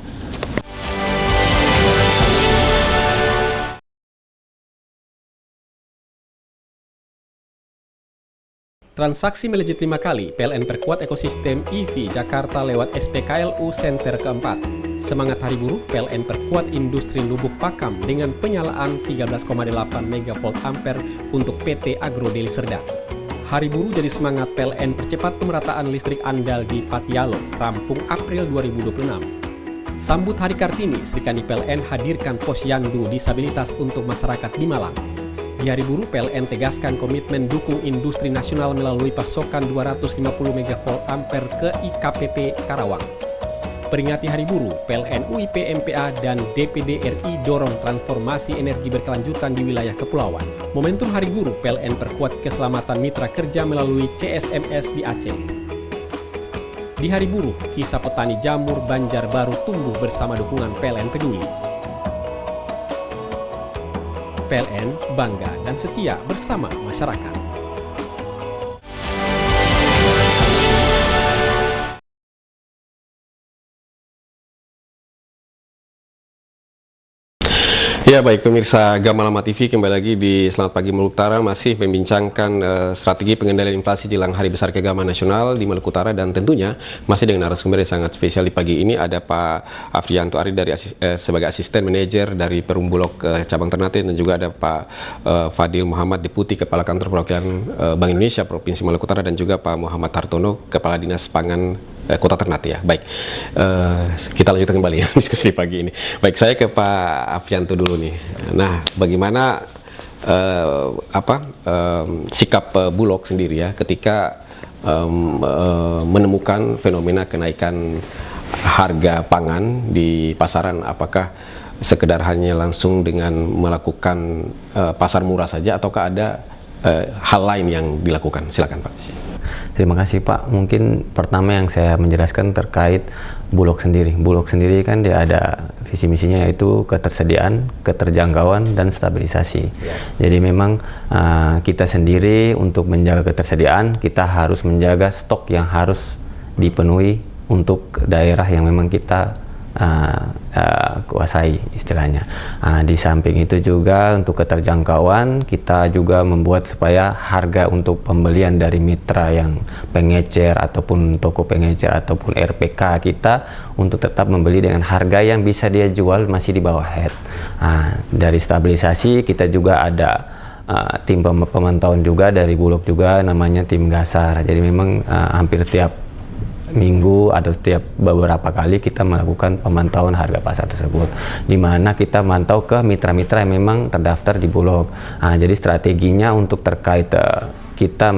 A: Transaksi melejit 5 kali, PLN perkuat ekosistem EV Jakarta lewat SPKLU Center keempat. Semangat Hari Buruh, PLN perkuat industri lubuk pakam dengan penyalaan 13,8 MV ampere untuk PT Agro Deli Serdang. Hari Buruh jadi semangat PLN percepat pemerataan listrik andal di Patialo, rampung April 2026. Sambut Hari Kartini, Serikandi PLN hadirkan posyandu disabilitas untuk masyarakat di Malang. Di Hari Buruh, PLN tegaskan komitmen dukung industri nasional melalui pasokan 250 MV ampere ke IKPP Karawang. Peringati Hari Buruh, PLN UIP MPA dan DPD RI dorong transformasi energi berkelanjutan di wilayah kepulauan. Momentum Hari Buruh, PLN perkuat keselamatan mitra kerja melalui CSMS di Aceh. Di Hari Buruh, kisah petani jamur Banjarbaru tumbuh bersama dukungan PLN Peduli. PLN bangga dan setia bersama masyarakat. Ya, baik pemirsa Gamalama TV, kembali lagi di Selamat Pagi Maluku Utara, masih membincangkan strategi pengendalian inflasi jelang Hari Besar Keagamaan Nasional di Maluku Utara, dan tentunya masih dengan narasumber yang sangat spesial di pagi ini. Ada Pak Afrianto Ari dari sebagai asisten manajer dari Perum Bulog cabang Ternate, dan juga ada Pak Fadil Muhammad, Deputi Kepala Kantor Perwakilan Bank Indonesia Provinsi Maluku Utara, dan juga Pak Muhammad Hartono, Kepala Dinas Pangan Kota Ternate ya. Baik, kita lanjutkan kembali ya diskusi pagi ini. Baik, saya ke Pak Afrianto dulu nih. Nah, bagaimana sikap Bulog sendiri ya ketika menemukan fenomena kenaikan harga pangan di pasaran? Apakah sekedar hanya langsung dengan melakukan pasar murah saja, ataukah ada hal lain yang dilakukan? Silakan Pak.
D: Terima kasih Pak. Mungkin pertama yang saya menjelaskan terkait Bulog sendiri. Bulog sendiri kan dia ada visi misinya, yaitu ketersediaan, keterjangkauan, dan stabilisasi. Jadi memang kita sendiri untuk menjaga ketersediaan, kita harus menjaga stok yang harus dipenuhi untuk daerah yang memang kita kuasai istilahnya. Di samping itu juga untuk keterjangkauan, kita juga membuat supaya harga untuk pembelian dari mitra yang pengecer ataupun toko pengecer ataupun RPK kita untuk tetap membeli dengan harga yang bisa dia jual masih di bawah head. Dari stabilisasi kita juga ada tim pemantauan juga dari Bulog juga, namanya tim Gasar. Jadi memang hampir tiap minggu atau setiap beberapa kali kita melakukan pemantauan harga pasar tersebut, di mana kita mantau ke mitra-mitra yang memang terdaftar di Bulog. Jadi strateginya untuk terkait kita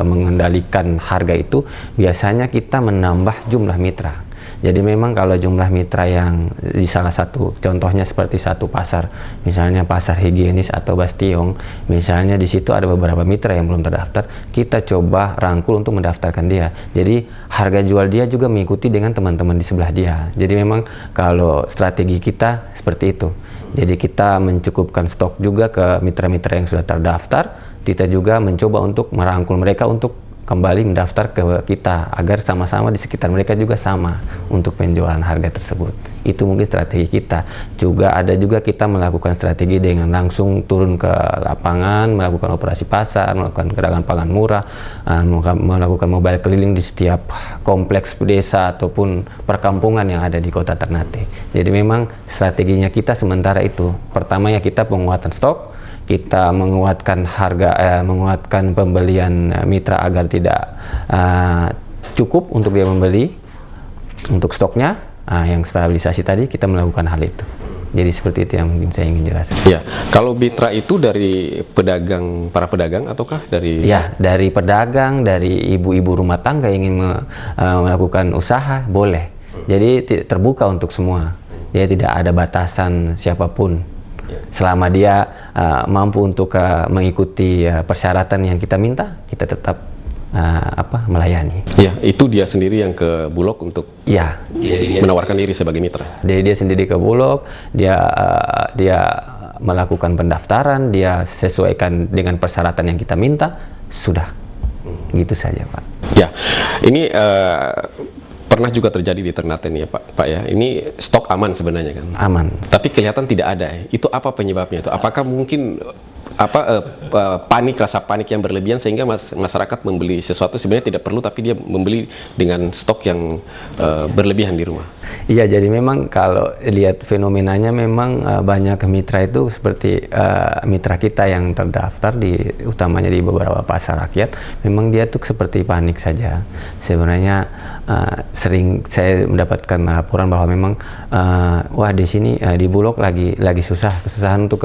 D: mengendalikan harga itu, biasanya kita menambah jumlah mitra. Jadi memang kalau jumlah mitra yang di salah satu, contohnya seperti satu pasar, misalnya pasar higienis atau Bastiong, misalnya di situ ada beberapa mitra yang belum terdaftar, kita coba rangkul untuk mendaftarkan dia. Jadi harga jual dia juga mengikuti dengan teman-teman di sebelah dia. Jadi memang kalau strategi kita seperti itu. Jadi kita mencukupkan stok juga ke mitra-mitra yang sudah terdaftar. Kita juga mencoba untuk merangkul mereka untuk kembali mendaftar ke kita, agar sama-sama di sekitar mereka juga sama untuk penjualan harga tersebut. Itu mungkin strategi kita. Juga ada juga kita melakukan strategi dengan langsung turun ke lapangan, melakukan operasi pasar, melakukan pedagang pangan murah, melakukan mobile keliling di setiap kompleks desa ataupun perkampungan yang ada di Kota Ternate. Jadi memang strateginya kita sementara itu, pertama ya kita penguatan stok, kita menguatkan harga, menguatkan pembelian mitra agar tidak cukup untuk dia membeli untuk stoknya. Yang stabilisasi tadi kita melakukan hal itu. Jadi seperti itu yang mungkin saya ingin jelaskan.
A: Ya, kalau mitra itu dari pedagang, para pedagang ataukah dari?
D: Ya, dari pedagang, dari ibu-ibu rumah tangga yang ingin melakukan usaha boleh. Jadi terbuka untuk semua. Jadi tidak ada batasan siapapun. Selama dia mampu untuk mengikuti persyaratan yang kita minta, kita tetap melayani.
A: Ya, itu dia sendiri yang ke Bulog untuk menawarkan diri sebagai mitra.
D: Jadi dia sendiri ke Bulog, dia melakukan pendaftaran, dia sesuaikan dengan persyaratan yang kita minta, sudah. Gitu saja, Pak.
A: Ya, ini pernah juga terjadi di Ternate nih ya Pak ya. Ini stok aman sebenarnya kan?
D: Aman. Tapi
A: kelihatan tidak ada. Itu apa penyebabnya itu? Apakah mungkin rasa panik yang berlebihan sehingga masyarakat membeli sesuatu sebenarnya tidak perlu, tapi dia membeli dengan stok yang berlebihan di rumah?
D: Iya, jadi memang kalau lihat fenomenanya memang banyak mitra itu seperti mitra kita yang terdaftar utamanya di beberapa pasar rakyat, memang dia tuh seperti panik saja. Sebenarnya sering saya mendapatkan laporan bahwa memang wah di sini di Bulog lagi kesusahan untuk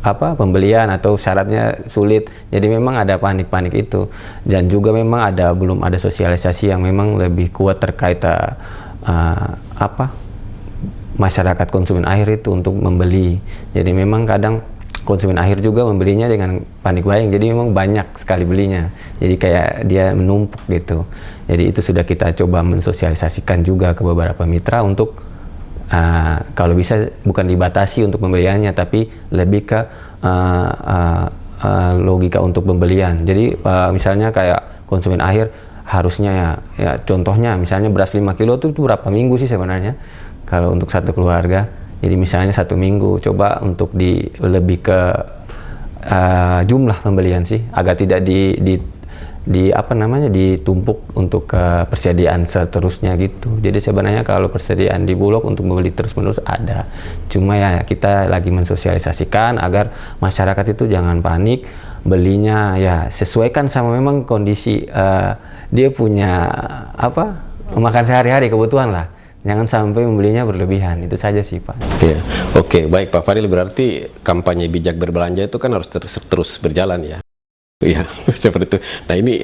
D: pembelian atau syaratnya sulit. Jadi memang ada panik-panik itu, dan juga memang belum ada sosialisasi yang memang lebih kuat terkait masyarakat konsumen akhir itu untuk membeli. Jadi memang kadang konsumen akhir juga membelinya dengan panik buying, jadi memang banyak sekali belinya, jadi kayak dia menumpuk gitu. Jadi itu sudah kita coba mensosialisasikan juga ke beberapa mitra untuk kalau bisa bukan dibatasi untuk pembeliannya, tapi lebih ke logika untuk pembelian. Jadi misalnya kayak konsumen akhir harusnya ya contohnya misalnya beras 5 kilo itu berapa minggu sih sebenarnya kalau untuk satu keluarga. Jadi misalnya 1 minggu, coba untuk lebih ke jumlah pembelian sih, agar tidak ditumpuk untuk persediaan seterusnya gitu. Jadi sebenarnya kalau persediaan di Bulog untuk membeli terus-menerus ada, cuma ya kita lagi mensosialisasikan agar masyarakat itu jangan panik, belinya ya sesuaikan sama memang kondisi dia punya makan sehari-hari, kebutuhan lah. Jangan sampai membelinya berlebihan, itu saja sih Pak.
A: Oke, baik Pak Fadil, berarti kampanye bijak berbelanja itu kan harus terus berjalan ya. Iya, seperti itu. Nah ini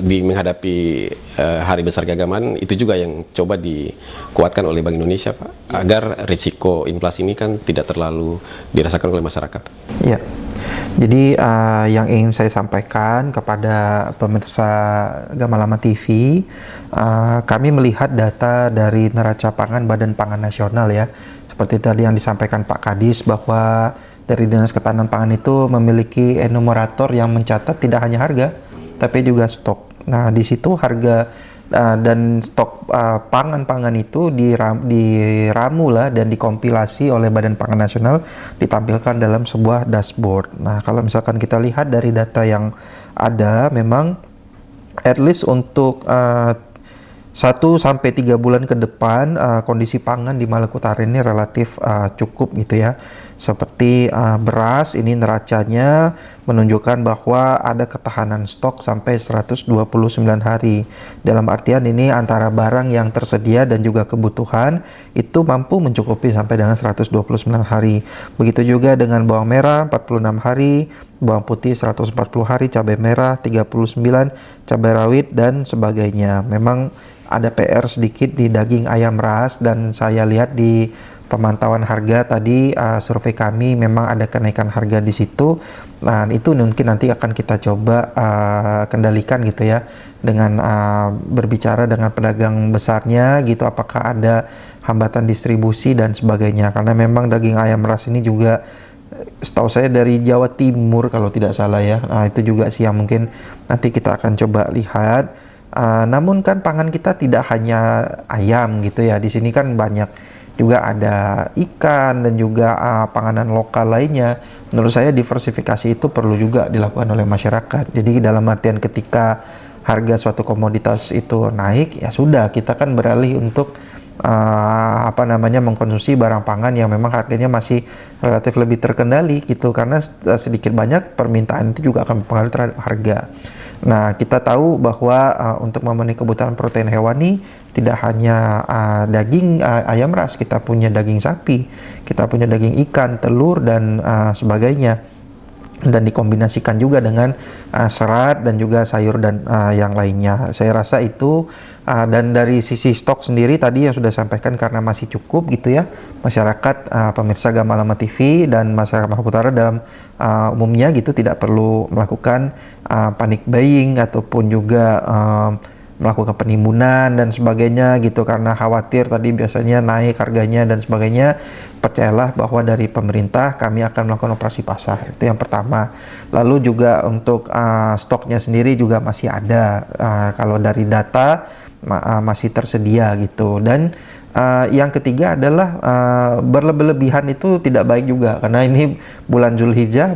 A: di menghadapi Hari Besar Keagamaan itu juga yang coba dikuatkan oleh Bank Indonesia, Pak, agar risiko inflasi ini kan tidak terlalu dirasakan oleh masyarakat.
C: Ya, jadi yang ingin saya sampaikan kepada pemirsa Gamalama TV, kami melihat data dari neraca pangan Badan Pangan Nasional ya, seperti tadi yang disampaikan Pak Kadis bahwa dari Dinas Ketahanan Pangan itu memiliki enumerator yang mencatat tidak hanya harga, tapi juga stok. Nah, di situ harga dan stok pangan-pangan itu diramu lah dan dikompilasi oleh Badan Pangan Nasional, ditampilkan dalam sebuah dashboard. Nah, kalau misalkan kita lihat dari data yang ada, memang at least untuk 1 sampai 3 bulan ke depan kondisi pangan di Maluku Utara ini relatif cukup gitu ya. Seperti beras ini neracanya menunjukkan bahwa ada ketahanan stok sampai 129 hari. Dalam artian ini antara barang yang tersedia dan juga kebutuhan itu mampu mencukupi sampai dengan 129 hari. Begitu juga dengan bawang merah 46 hari, bawang putih 140 hari, cabai merah 39, cabai rawit dan sebagainya. Memang ada PR sedikit di daging ayam ras, dan saya lihat di pemantauan harga tadi survei kami memang ada kenaikan harga di situ. Nah, itu mungkin nanti akan kita coba kendalikan gitu ya, dengan berbicara dengan pedagang besarnya gitu, apakah ada hambatan distribusi dan sebagainya. Karena memang daging ayam ras ini juga setahu saya dari Jawa Timur kalau tidak salah ya. Nah, itu juga sih yang mungkin nanti kita akan coba lihat. Namun kan pangan kita tidak hanya ayam gitu ya. Di sini kan banyak juga ada ikan dan juga panganan lokal lainnya. Menurut saya diversifikasi itu perlu juga dilakukan oleh masyarakat. Jadi dalam artian ketika harga suatu komoditas itu naik, ya sudah, kita kan beralih untuk mengkonsumsi barang pangan yang memang harganya masih relatif lebih terkendali gitu, karena sedikit banyak permintaan itu juga akan mempengaruhi terhadap harga. Nah, kita tahu bahwa untuk memenuhi kebutuhan protein hewani tidak hanya daging ayam ras, kita punya daging sapi, kita punya daging ikan, telur dan sebagainya, dan dikombinasikan juga dengan serat dan juga sayur dan yang lainnya. Saya rasa itu dan dari sisi stok sendiri tadi yang sudah sampaikan, karena masih cukup gitu ya, masyarakat pemirsa Gamalama TV dan masyarakat Maluku Utara dalam umumnya gitu tidak perlu melakukan panic buying ataupun juga melakukan penimbunan dan sebagainya gitu, karena khawatir tadi biasanya naik harganya dan sebagainya. Percayalah bahwa dari pemerintah kami akan melakukan operasi pasar, itu yang pertama. Lalu juga untuk stoknya sendiri juga masih ada, kalau dari data masih tersedia gitu. Dan yang ketiga adalah berlebihan itu tidak baik juga, karena ini bulan Zulhijjah,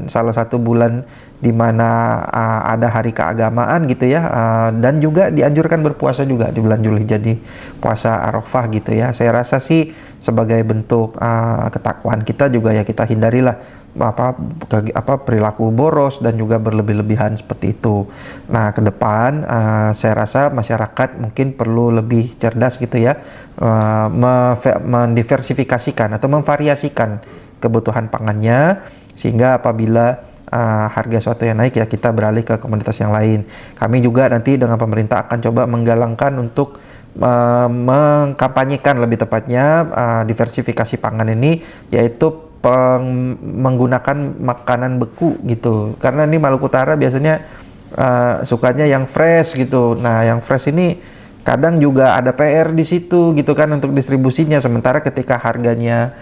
C: salah satu bulan di mana ada hari keagamaan gitu ya, dan juga dianjurkan berpuasa juga di bulan Zulhijjah, di puasa Arafah gitu ya. Saya rasa sih sebagai bentuk ketakwaan kita juga ya, kita hindarilah perilaku boros dan juga berlebih-lebihan seperti itu. Nah, ke depan saya rasa masyarakat mungkin perlu lebih cerdas gitu ya, mendiversifikasikan atau memvariasikan kebutuhan pangannya, sehingga apabila harga suatu yang naik ya kita beralih ke komoditas yang lain. Kami juga nanti dengan pemerintah akan coba menggalangkan untuk mengkampanyekan lebih tepatnya diversifikasi pangan ini, yaitu menggunakan makanan beku gitu. Karena ini Maluku Utara biasanya sukanya yang fresh gitu. Nah, yang fresh ini kadang juga ada PR di situ gitu kan untuk distribusinya, sementara ketika harganya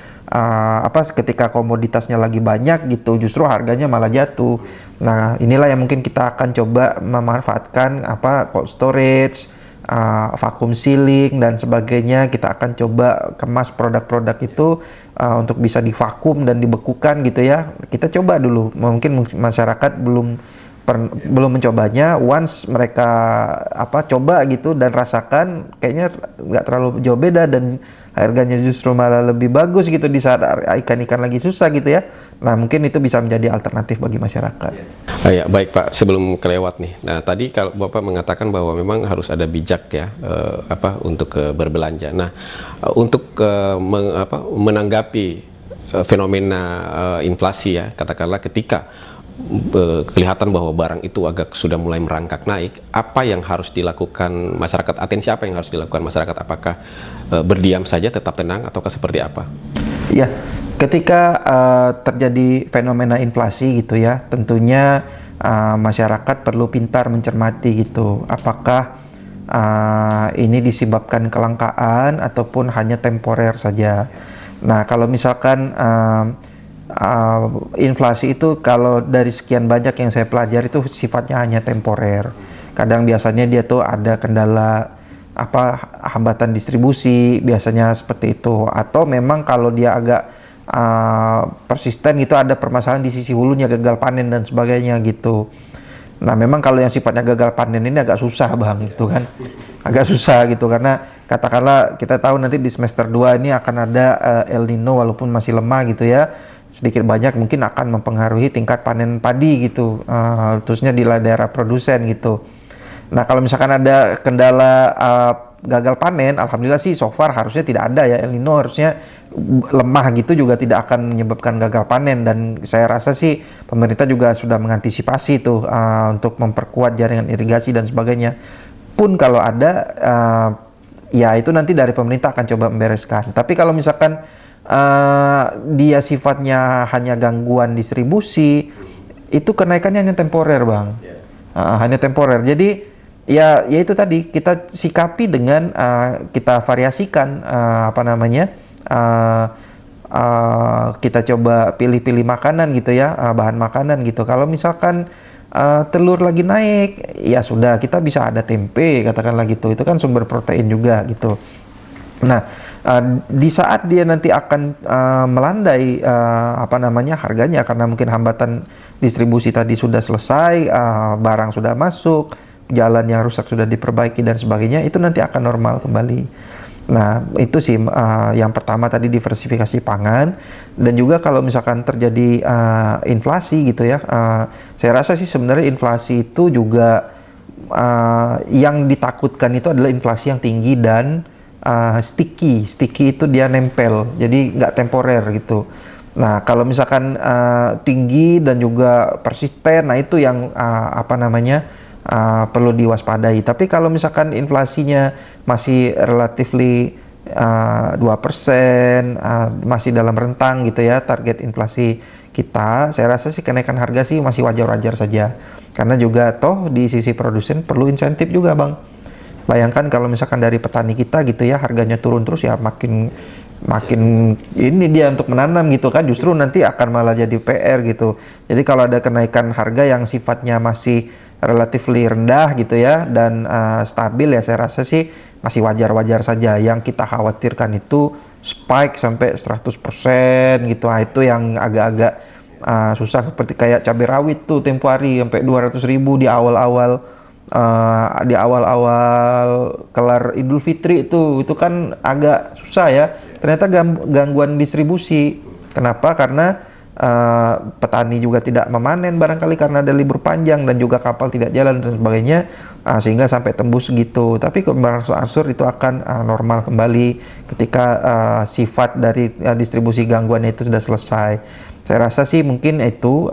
C: ketika komoditasnya lagi banyak gitu, justru harganya malah jatuh. Nah, inilah yang mungkin kita akan coba memanfaatkan cold storage, vacuum sealing dan sebagainya. Kita akan coba kemas produk-produk itu untuk bisa divakum dan dibekukan gitu ya. Kita coba dulu, mungkin masyarakat belum mencobanya. Once mereka coba gitu dan rasakan, kayaknya nggak terlalu jauh beda dan harganya justru malah lebih bagus gitu di saat ikan-ikan lagi susah gitu ya. Nah, mungkin itu bisa menjadi alternatif bagi masyarakat.
A: Ya, baik Pak, sebelum kelewat nih. Nah, tadi kalau Bapak mengatakan bahwa memang harus ada bijak ya untuk berbelanja. Nah, untuk menanggapi fenomena inflasi ya, katakanlah ketika kelihatan bahwa barang itu agak sudah mulai merangkak naik, apa yang harus dilakukan masyarakat? Atensi apa yang harus dilakukan masyarakat? Apakah berdiam saja, tetap tenang, ataukah seperti apa?
C: Ya, ketika terjadi fenomena inflasi gitu ya, tentunya masyarakat perlu pintar mencermati gitu, apakah ini disebabkan kelangkaan ataupun hanya temporer saja. Nah, kalau misalkan inflasi itu kalau dari sekian banyak yang saya pelajari itu sifatnya hanya temporer. Kadang biasanya dia tuh ada kendala hambatan distribusi, biasanya seperti itu. Atau memang kalau dia agak persisten gitu, ada permasalahan di sisi hulunya, gagal panen dan sebagainya gitu. Nah, memang kalau yang sifatnya gagal panen ini agak susah Bang, gitu kan. Agak susah gitu, karena katakanlah kita tahu nanti di semester 2 ini akan ada El Nino walaupun masih lemah gitu ya. Sedikit banyak mungkin akan mempengaruhi tingkat panen padi gitu, khususnya di daerah produsen gitu. Nah, kalau misalkan ada kendala gagal panen, alhamdulillah sih so far harusnya tidak ada ya. El Nino harusnya lemah gitu juga tidak akan menyebabkan gagal panen, dan saya rasa sih pemerintah juga sudah mengantisipasi itu untuk memperkuat jaringan irigasi dan sebagainya. Pun kalau ada, ya itu nanti dari pemerintah akan coba membereskan. Tapi kalau misalkan dia sifatnya hanya gangguan distribusi, itu kenaikannya hanya temporer Bang, hanya temporer. Jadi ya itu tadi kita sikapi dengan kita variasikan kita coba pilih-pilih makanan gitu ya, bahan makanan gitu. Kalau misalkan telur lagi naik, ya sudah kita bisa ada tempe katakanlah gitu, itu kan sumber protein juga gitu. Nah, di saat dia nanti akan melandai harganya karena mungkin hambatan distribusi tadi sudah selesai, barang sudah masuk, jalan yang rusak sudah diperbaiki dan sebagainya, itu nanti akan normal kembali. Nah, itu sih yang pertama tadi, diversifikasi pangan. Dan juga kalau misalkan terjadi inflasi gitu ya, saya rasa sih sebenarnya inflasi itu juga yang ditakutkan itu adalah inflasi yang tinggi dan sticky itu dia nempel, jadi nggak temporer gitu. Nah, kalau misalkan tinggi dan juga persisten, nah itu yang perlu diwaspadai. Tapi kalau misalkan inflasinya masih relatively 2%, masih dalam rentang gitu ya target inflasi kita, saya rasa sih kenaikan harga sih masih wajar-wajar saja. Karena juga toh di sisi produsen perlu insentif juga Bang. Bayangkan kalau misalkan dari petani kita gitu ya, harganya turun terus ya makin ini dia untuk menanam gitu kan, justru nanti akan malah jadi PR gitu. Jadi kalau ada kenaikan harga yang sifatnya masih relatively rendah gitu ya dan stabil, ya saya rasa sih masih wajar-wajar saja. Yang kita khawatirkan itu spike sampai 100% gitu. Nah, itu yang agak-agak susah, seperti kayak cabai rawit tuh tempo hari sampai 200.000 di awal-awal kelar Idul Fitri itu kan agak susah ya. Ternyata gangguan distribusi. Kenapa? Karena petani juga tidak memanen barangkali karena ada libur panjang dan juga kapal tidak jalan dan sebagainya, sehingga sampai tembus gitu. Tapi berangsur-angsur itu akan normal kembali ketika sifat dari distribusi gangguannya itu sudah selesai. Saya rasa sih mungkin itu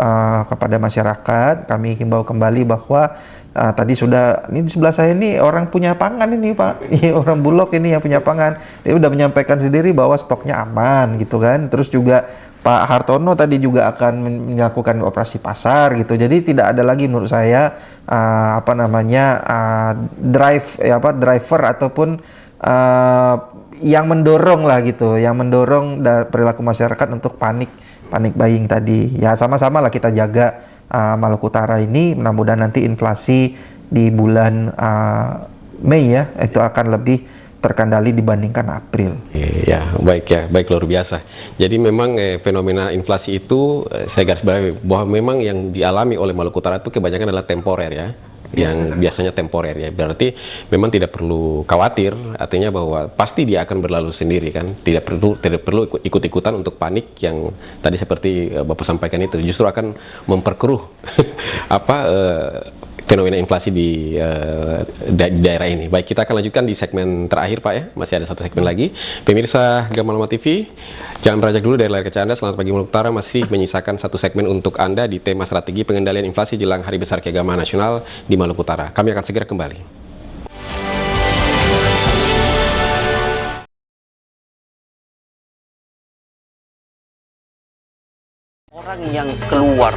C: kepada masyarakat kami himbau kembali bahwa tadi sudah, ini di sebelah saya ini orang punya pangan ini Pak, orang Bulog ini yang punya pangan, dia udah menyampaikan sendiri bahwa stoknya aman gitu kan. Terus juga Pak Hartono tadi juga akan melakukan operasi pasar gitu. Jadi tidak ada lagi menurut saya driver ataupun yang mendorong lah gitu, yang mendorong perilaku masyarakat untuk panik buying tadi. Ya sama-sama lah kita jaga Maluku Utara ini, mudah-mudahan nanti inflasi di bulan Mei ya itu akan lebih terkendali dibandingkan April.
A: Ya, baik luar biasa. Jadi memang fenomena inflasi itu saya garis bawahi bahwa memang yang dialami oleh Maluku Utara itu kebanyakan adalah temporer ya. Yang biasanya temporer ya, berarti memang tidak perlu khawatir, artinya bahwa pasti dia akan berlalu sendiri kan, tidak perlu ikut-ikutan untuk panik yang tadi seperti Bapak sampaikan, itu justru akan memperkeruh fenomena inflasi di daerah ini. Baik, kita akan lanjutkan di segmen terakhir Pak ya, masih ada satu segmen lagi. Pemirsa Gamalama TV, jangan beranjak dulu dari layar kaca Anda. Selamat pagi Maluku Utara masih menyisakan satu segmen untuk Anda di tema strategi pengendalian inflasi jelang Hari Besar Keagamaan Nasional di Maluku Utara. Kami akan segera kembali.
I: Orang yang keluar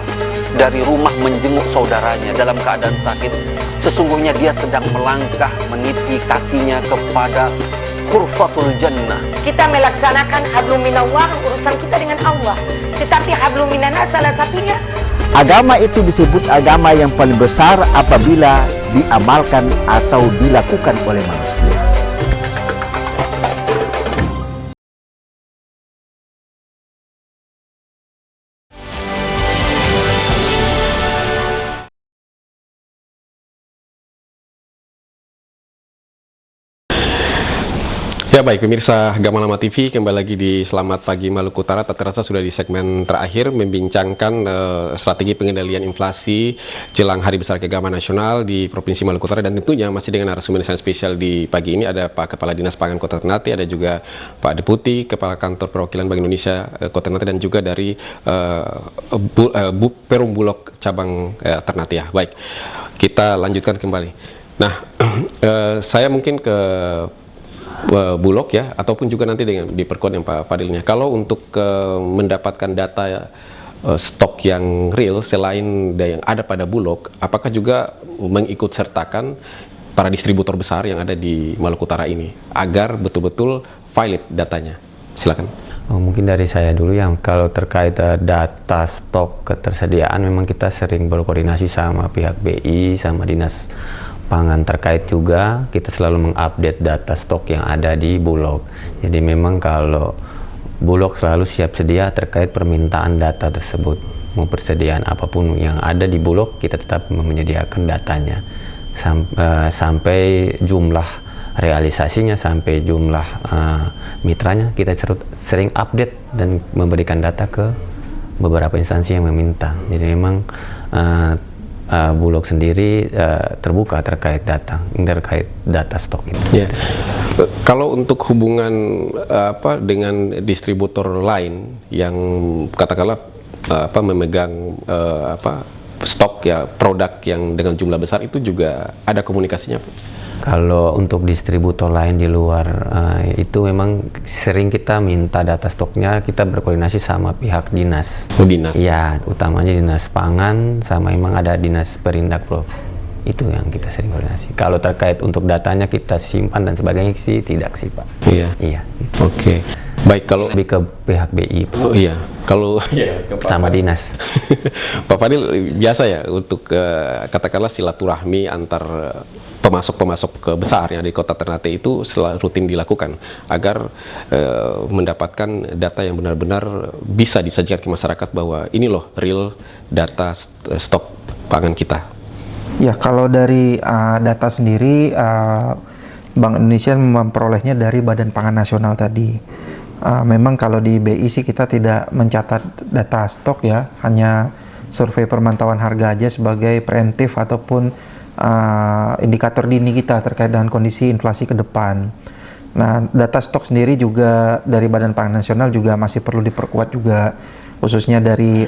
I: dari rumah menjenguk saudaranya dalam keadaan sakit, sesungguhnya dia sedang melangkah menipi kakinya kepada khurfatul jannah.
J: Kita melaksanakan hablum minallah, urusan kita dengan Allah. Tetapi hablum minanas salah satunya.
F: Agama itu disebut agama yang paling besar apabila diamalkan atau dilakukan oleh manusia.
A: Ya baik, pemirsa Gamalama TV, kembali lagi di Selamat Pagi Maluku Utara. Tak terasa sudah di segmen terakhir membincangkan strategi pengendalian inflasi jelang Hari Besar Keagamaan Nasional di Provinsi Maluku Utara, dan tentunya masih dengan narasumber yang spesial di pagi ini ada Pak Kepala Dinas Pangan Kota Ternate, ada juga Pak Deputi Kepala Kantor Perwakilan Bank Indonesia Kota Ternate, dan juga dari Perum Bulog Cabang Ternate ya. Baik, kita lanjutkan kembali. Nah, saya mungkin ke Bulog ya, ataupun juga nanti dengan diperkuat yang Pak Fadilnya. Kalau untuk mendapatkan data stok yang real selain yang ada pada Bulog, apakah juga mengikut sertakan para distributor besar yang ada di Maluku Utara ini agar betul-betul valid datanya? Silakan.
D: Mungkin dari saya dulu yang kalau terkait data stok ketersediaan, memang kita sering berkoordinasi sama pihak BI, sama Dinas Pangan terkait juga. Kita selalu mengupdate data stok yang ada di Bulog. Jadi memang kalau Bulog selalu siap sedia terkait permintaan data tersebut. Mau persediaan apapun yang ada di Bulog, kita tetap menyediakan datanya. Sampai jumlah realisasinya, sampai jumlah mitranya, kita sering update dan memberikan data ke beberapa instansi yang meminta. Jadi memang Bulog sendiri terbuka terkait data stok itu.
A: Yeah. Kalau untuk hubungan dengan distributor lain yang katakanlah memegang stok ya produk yang dengan jumlah besar, itu juga ada komunikasinya, Pak?
D: Kalau untuk distributor lain di luar itu memang sering kita minta data stoknya, kita berkoordinasi sama pihak dinas.
A: Oh, dinas?
D: Ya, utamanya Dinas Pangan, sama memang ada Dinas Perindak Bro. Itu yang kita sering koordinasi. Kalau terkait untuk datanya kita simpan dan sebagainya sih tidak sih Pak.
A: Iya?
D: Iya.
A: Oke. Baik, kalau
D: lebih ke pihak BI.
A: Oh iya, kalau
D: sama dinas.
A: Pak Fadil, biasa ya untuk katakanlah silaturahmi antar pemasok-pemasok besar yang di Kota Ternate itu selalu rutin dilakukan agar mendapatkan data yang benar-benar bisa disajikan ke masyarakat bahwa ini loh real data stok pangan kita.
C: Ya, kalau dari data sendiri Bank Indonesia memperolehnya dari Badan Pangan Nasional tadi. Memang kalau di BI sih kita tidak mencatat data stok ya, hanya survei pemantauan harga aja sebagai preemptif ataupun indikator dini kita terkait dengan kondisi inflasi ke depan. Nah, data stok sendiri juga dari Badan Pangan Nasional juga masih perlu diperkuat juga, khususnya dari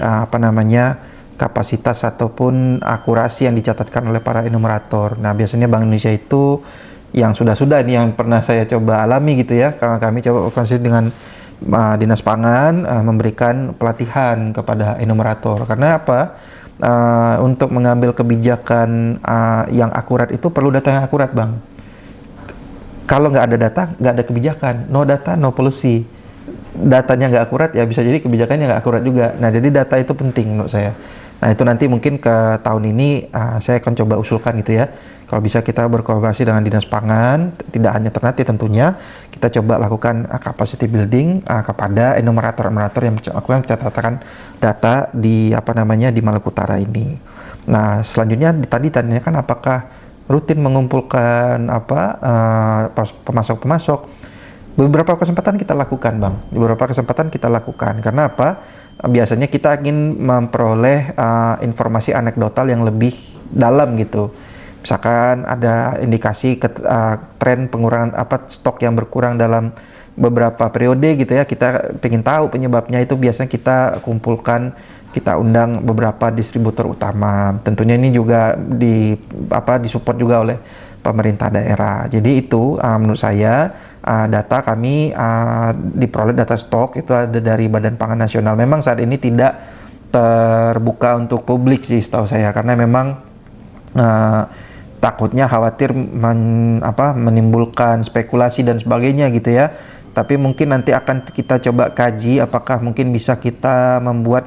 C: kapasitas ataupun akurasi yang dicatatkan oleh para enumerator. Nah, biasanya Bank Indonesia itu yang sudah-sudah ini yang pernah saya coba alami gitu ya, karena kami coba berkoordinasi dengan Dinas Pangan memberikan pelatihan kepada enumerator. Karena apa? Untuk mengambil kebijakan yang akurat itu perlu data yang akurat, Bang. Kalau nggak ada data, nggak ada kebijakan. No data, no policy. Datanya nggak akurat, ya bisa jadi kebijakannya nggak akurat juga. Nah, jadi data itu penting menurut saya. Nah, itu nanti mungkin ke tahun ini saya akan coba usulkan gitu ya. Kalau bisa kita berkolaborasi dengan Dinas Pangan, tidak hanya Ternate tentunya, kita coba lakukan capacity building kepada enumerator-enumerator yang melakukan catatan data di di Maluku Utara ini. Nah, selanjutnya tadi tanyakan apakah rutin mengumpulkan pemasok-pemasok. Beberapa kesempatan kita lakukan, Bang. Beberapa kesempatan kita lakukan. Karena apa? Biasanya kita ingin memperoleh informasi anekdotal yang lebih dalam gitu. Misalkan ada indikasi tren pengurangan stok yang berkurang dalam beberapa periode gitu ya, kita pengen tahu penyebabnya, itu biasanya kita kumpulkan, kita undang beberapa distributor utama. Tentunya ini juga disupport juga oleh pemerintah daerah. Jadi itu menurut saya data kami diperoleh, data stok itu ada dari Badan Pangan Nasional. Memang saat ini tidak terbuka untuk publik sih setahu saya, karena memang takutnya khawatir menimbulkan spekulasi dan sebagainya gitu ya. Tapi mungkin nanti akan kita coba kaji apakah mungkin bisa kita membuat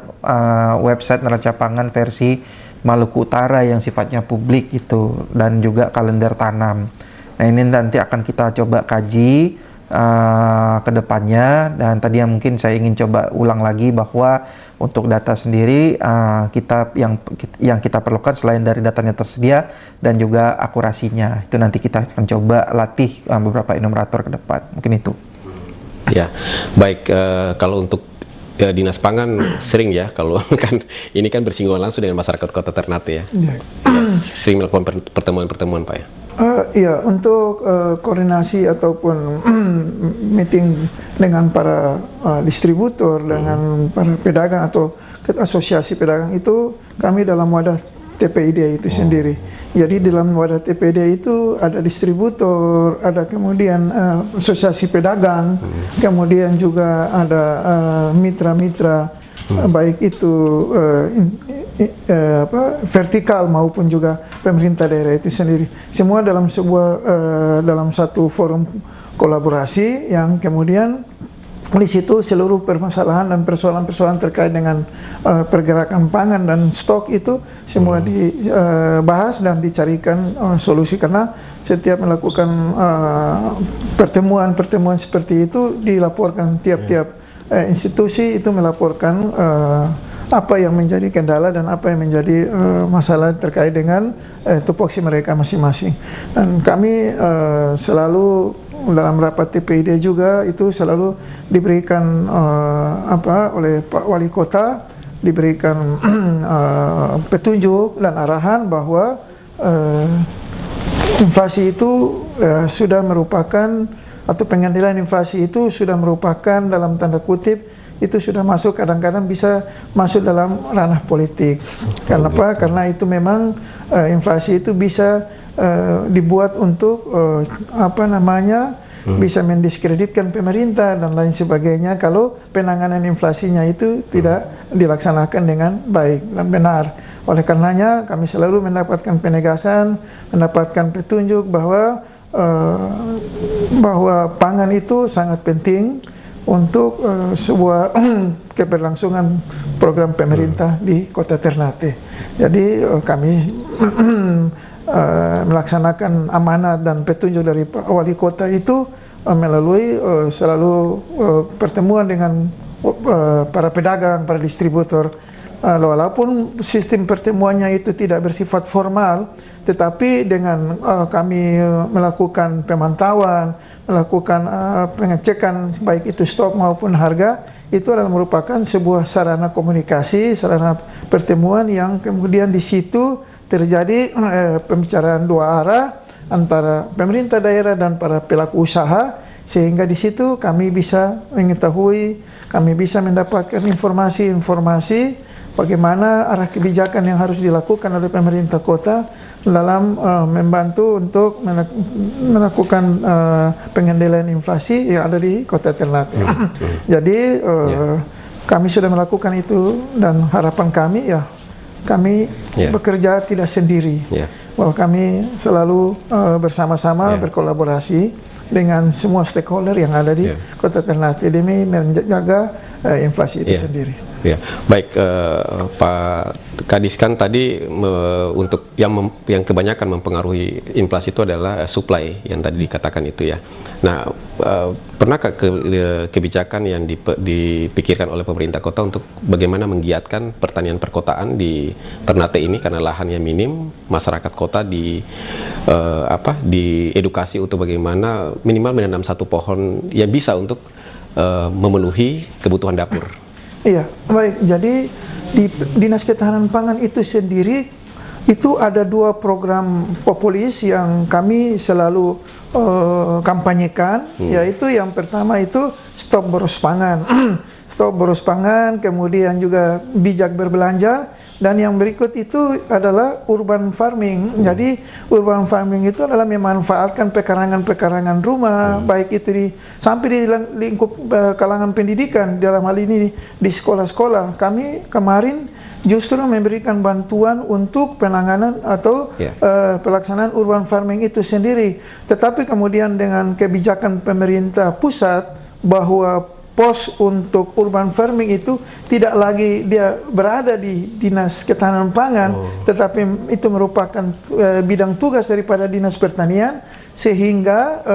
C: website neraca pangan versi Maluku Utara yang sifatnya publik gitu, dan juga kalender tanam. Nah ini nanti akan kita coba kaji ke depannya. Dan tadi yang mungkin saya ingin coba ulang lagi bahwa untuk data sendiri yang kita perlukan selain dari datanya tersedia dan juga akurasinya, itu nanti kita akan coba latih beberapa enumerator ke depan. Mungkin itu.
A: Ya, baik. Kalau untuk Dinas Pangan sering ya, kalau kan ini kan bersinggungan langsung dengan masyarakat Kota Ternate ya. Sering melakukan pertemuan-pertemuan Pak ya.
B: Iya, untuk koordinasi ataupun meeting dengan para distributor, dengan para pedagang atau asosiasi pedagang itu, kami dalam wadah TPID itu sendiri. Jadi dalam wadah TPID itu ada distributor, ada kemudian asosiasi pedagang, kemudian juga ada mitra-mitra, baik itu vertikal maupun juga pemerintah daerah itu sendiri. Semua dalam dalam satu forum kolaborasi yang kemudian di situ seluruh permasalahan dan persoalan-persoalan terkait dengan pergerakan pangan dan stok itu semua dibahas dan dicarikan solusi, karena setiap melakukan pertemuan-pertemuan seperti itu dilaporkan tiap-tiap institusi itu melaporkan apa yang menjadi kendala dan apa yang menjadi masalah terkait dengan tupoksi mereka masing-masing. Dan kami selalu dalam rapat TPID juga itu selalu diberikan oleh Pak Wali Kota, diberikan petunjuk dan arahan bahwa inflasi itu sudah merupakan, atau pengendalian inflasi itu sudah merupakan dalam tanda kutip itu sudah masuk, kadang-kadang bisa masuk dalam ranah politik. Kenapa? Karena itu memang inflasi itu bisa dibuat untuk bisa mendiskreditkan pemerintah dan lain sebagainya kalau penanganan inflasinya itu tidak dilaksanakan dengan baik dan benar. Oleh karenanya kami selalu mendapatkan penegasan, mendapatkan petunjuk bahwa pangan itu sangat penting untuk sebuah keberlangsungan program pemerintah di Kota Ternate. Jadi kami melaksanakan amanat dan petunjuk dari Pak Wali Kota itu melalui selalu pertemuan dengan para pedagang, para distributor. Walaupun sistem pertemuannya itu tidak bersifat formal, tetapi dengan kami melakukan pemantauan, melakukan pengecekan baik itu stok maupun harga, itu adalah merupakan sebuah sarana komunikasi, sarana pertemuan yang kemudian di situ terjadi pembicaraan dua arah antara pemerintah daerah dan para pelaku usaha, sehingga di situ kami bisa mengetahui, kami bisa mendapatkan informasi-informasi bagaimana arah kebijakan yang harus dilakukan oleh pemerintah kota dalam membantu untuk melakukan pengendalian inflasi yang ada di Kota Ternate. Jadi kami sudah melakukan itu, dan harapan kami ya kami bekerja tidak sendiri, bahwa kami selalu bersama-sama berkolaborasi dengan semua stakeholder yang ada di Kota Ternate demi menjaga inflasi itu sendiri.
A: Ya, baik Pak Kadis, kan tadi untuk yang kebanyakan mempengaruhi inflasi itu adalah supply yang tadi dikatakan itu ya. Nah, pernahkah kebijakan yang dipikirkan oleh pemerintah kota untuk bagaimana menggiatkan pertanian perkotaan di Ternate ini, karena lahannya minim, masyarakat kota diedukasi untuk bagaimana minimal menanam satu pohon yang bisa untuk memenuhi kebutuhan dapur.
B: Iya, baik. Jadi di Dinas Ketahanan Pangan itu sendiri itu ada 2 program populis yang kami selalu kampanyekan, yaitu yang pertama itu stop boros pangan. Stop boros pangan, kemudian juga bijak berbelanja, dan yang berikut itu adalah urban farming. Jadi urban farming itu adalah memanfaatkan pekarangan-pekarangan rumah, baik itu sampai di lingkup kalangan pendidikan, dalam hal ini di sekolah-sekolah. Kami kemarin justru memberikan bantuan untuk penanganan atau pelaksanaan urban farming itu sendiri. Tetapi kemudian dengan kebijakan pemerintah pusat bahwa pos untuk urban farming itu tidak lagi dia berada di Dinas Ketahanan Pangan, tetapi itu merupakan bidang tugas daripada Dinas Pertanian, sehingga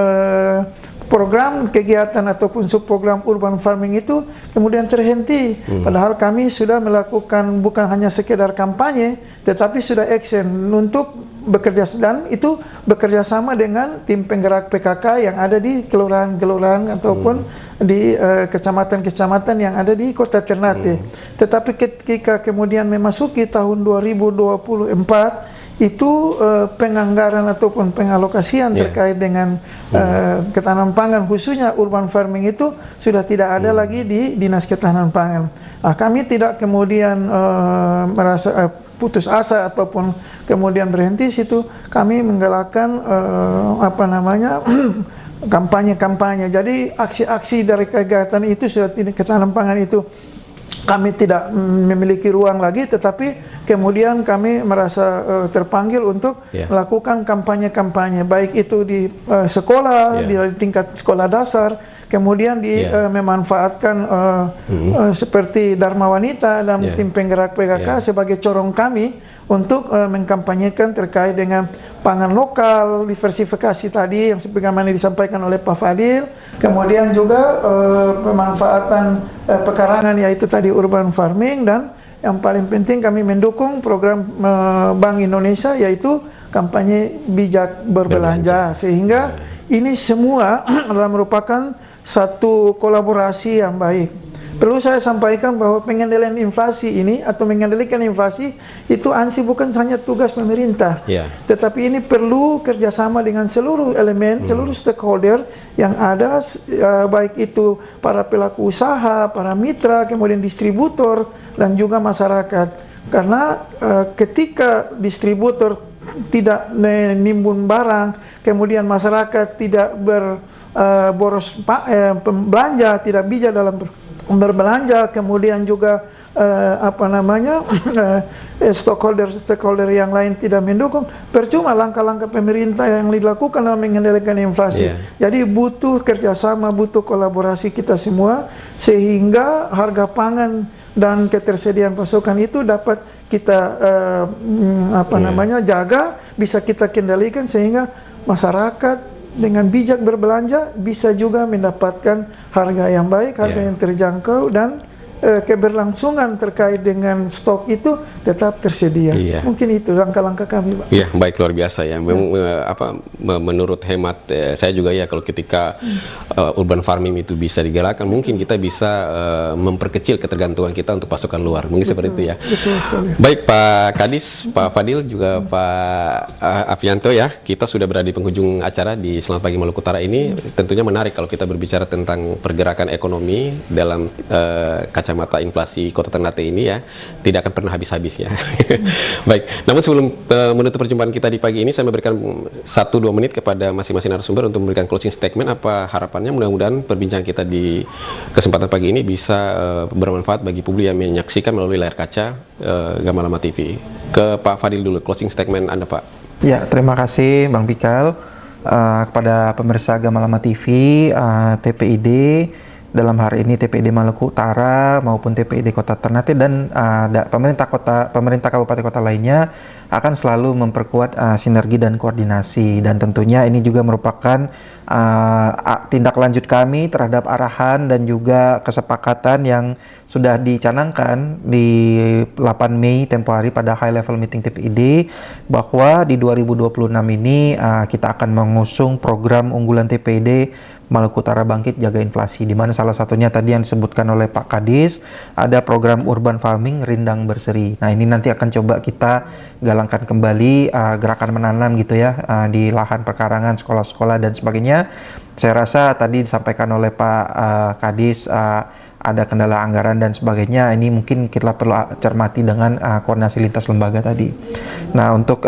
B: program kegiatan ataupun subprogram urban farming itu kemudian terhenti. Padahal kami sudah melakukan bukan hanya sekedar kampanye, tetapi sudah action untuk bekerja, dan itu bekerja sama dengan tim penggerak PKK yang ada di kelurahan-kelurahan ataupun di kecamatan-kecamatan yang ada di Kota Ternate. Tetapi ketika kemudian memasuki tahun 2024, itu penganggaran ataupun pengalokasian terkait dengan ketahanan pangan, khususnya urban farming, itu sudah tidak ada lagi di Dinas Ketahanan Pangan. Kami tidak kemudian merasa putus asa ataupun kemudian berhenti situ. Kami menggalakkan kampanye-kampanye. Jadi aksi-aksi dari kegiatan itu sudah ketahanan pangan itu kami tidak memiliki ruang lagi, tetapi kemudian kami merasa terpanggil untuk melakukan kampanye-kampanye, baik itu di sekolah, di tingkat sekolah dasar, kemudian memanfaatkan seperti Dharma Wanita dan tim penggerak PKK sebagai corong kami untuk mengkampanyekan terkait dengan pangan lokal, diversifikasi tadi yang sebagaimana disampaikan oleh Pak Fadil, kemudian juga pemanfaatan pekarangan, yaitu tadi urban farming, dan yang paling penting kami mendukung program Bank Indonesia, yaitu kampanye bijak berbelanja, sehingga ini semua adalah merupakan satu kolaborasi yang baik. Perlu saya sampaikan bahwa pengendalian inflasi ini atau mengendalikan inflasi itu ANSI bukan hanya tugas pemerintah, tetapi ini perlu kerjasama dengan seluruh elemen, seluruh stakeholder yang ada, baik itu para pelaku usaha, para mitra, kemudian distributor, dan juga masyarakat. Karena ketika distributor tidak menimbun barang, kemudian masyarakat tidak boros belanja, tidak bijak dalam berbelanja, kemudian juga stakeholder yang lain tidak mendukung, percuma langkah-langkah pemerintah yang dilakukan dalam mengendalikan inflasi. Jadi butuh kerjasama, butuh kolaborasi kita semua, sehingga harga pangan dan ketersediaan pasokan itu dapat kita jaga, bisa kita kendalikan, sehingga masyarakat dengan bijak berbelanja bisa juga mendapatkan harga yang baik, harga yang terjangkau, dan keberlangsungan terkait dengan stok itu tetap tersedia. Mungkin itu langkah-langkah kami, Pak.
A: Iya, baik, luar biasa ya. Menurut hemat saya juga ya, kalau ketika urban farming itu bisa digerakkan, mungkin kita bisa memperkecil ketergantungan kita untuk pasokan luar. Mungkin seperti itu ya.
B: Betul sekali.
A: Baik Pak Kadis, Pak Fadil, juga Pak Afianto ya. Kita sudah berada di penghujung acara di Selamat Pagi Maluku Utara ini. Tentunya menarik kalau kita berbicara tentang pergerakan ekonomi dalam kacamata inflasi Kota Ternate ini ya, tidak akan pernah habis-habisnya. Baik, namun sebelum menutup perjumpaan kita di pagi ini, saya memberikan 1-2 menit kepada masing-masing narasumber untuk memberikan closing statement. Apa harapannya? Mudah-mudahan perbincangan kita di kesempatan pagi ini bisa bermanfaat bagi publik yang menyaksikan melalui layar kaca Gamalama TV. Ke Pak Fadil dulu, closing statement Anda, Pak.
C: Ya, terima kasih Bang Pikal. Kepada pemirsa Gamalama TV, TPID dalam hari ini, TPID Maluku Utara maupun TPID Kota Ternate dan pemerintah kabupaten kota lainnya akan selalu memperkuat sinergi dan koordinasi, dan tentunya ini juga merupakan tindak lanjut kami terhadap arahan dan juga kesepakatan yang sudah dicanangkan di 8 Mei tempo hari pada high level meeting TPID, bahwa di 2026 ini kita akan mengusung program unggulan TPID Maluku Utara Bangkit Jaga Inflasi, di mana salah satunya tadi yang disebutkan oleh Pak Kadis, ada program urban farming Rindang Berseri. Nah, ini nanti akan coba kita galak menjalankan kembali gerakan menanam gitu ya di lahan perkarangan, sekolah-sekolah dan sebagainya. Saya rasa tadi disampaikan oleh Pak Kadis ada kendala anggaran dan sebagainya. Ini mungkin kita perlu cermati dengan koordinasi lintas lembaga tadi. Nah, untuk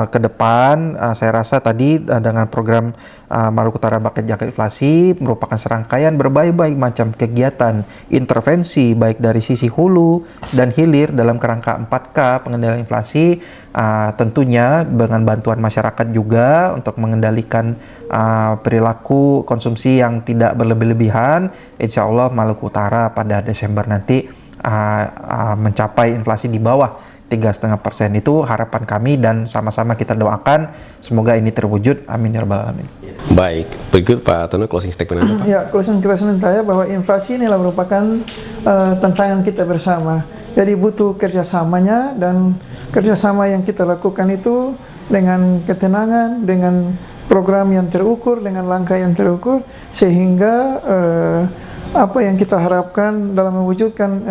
C: ke depan saya rasa tadi dengan program Maluku Utara Bangkit Jangkit Inflasi merupakan serangkaian berbagai macam kegiatan intervensi baik dari sisi hulu dan hilir dalam kerangka 4K pengendalian inflasi, tentunya dengan bantuan masyarakat juga untuk mengendalikan perilaku konsumsi yang tidak berlebih-lebihan. Insya Allah Maluku Utara pada Desember nanti mencapai inflasi di bawah 3,5%. Itu harapan kami dan sama-sama kita doakan semoga ini terwujud. Amin ya rabbal alamin.
A: Baik, berikut Pak Tono closing statement Anda, Pak.
B: Ya, closing statement saya bahwa inflasi inilah merupakan tantangan kita bersama. Jadi butuh kerjasamanya, dan kerjasama yang kita lakukan itu dengan ketenangan, dengan program yang terukur, dengan langkah yang terukur, sehingga apa yang kita harapkan dalam mewujudkan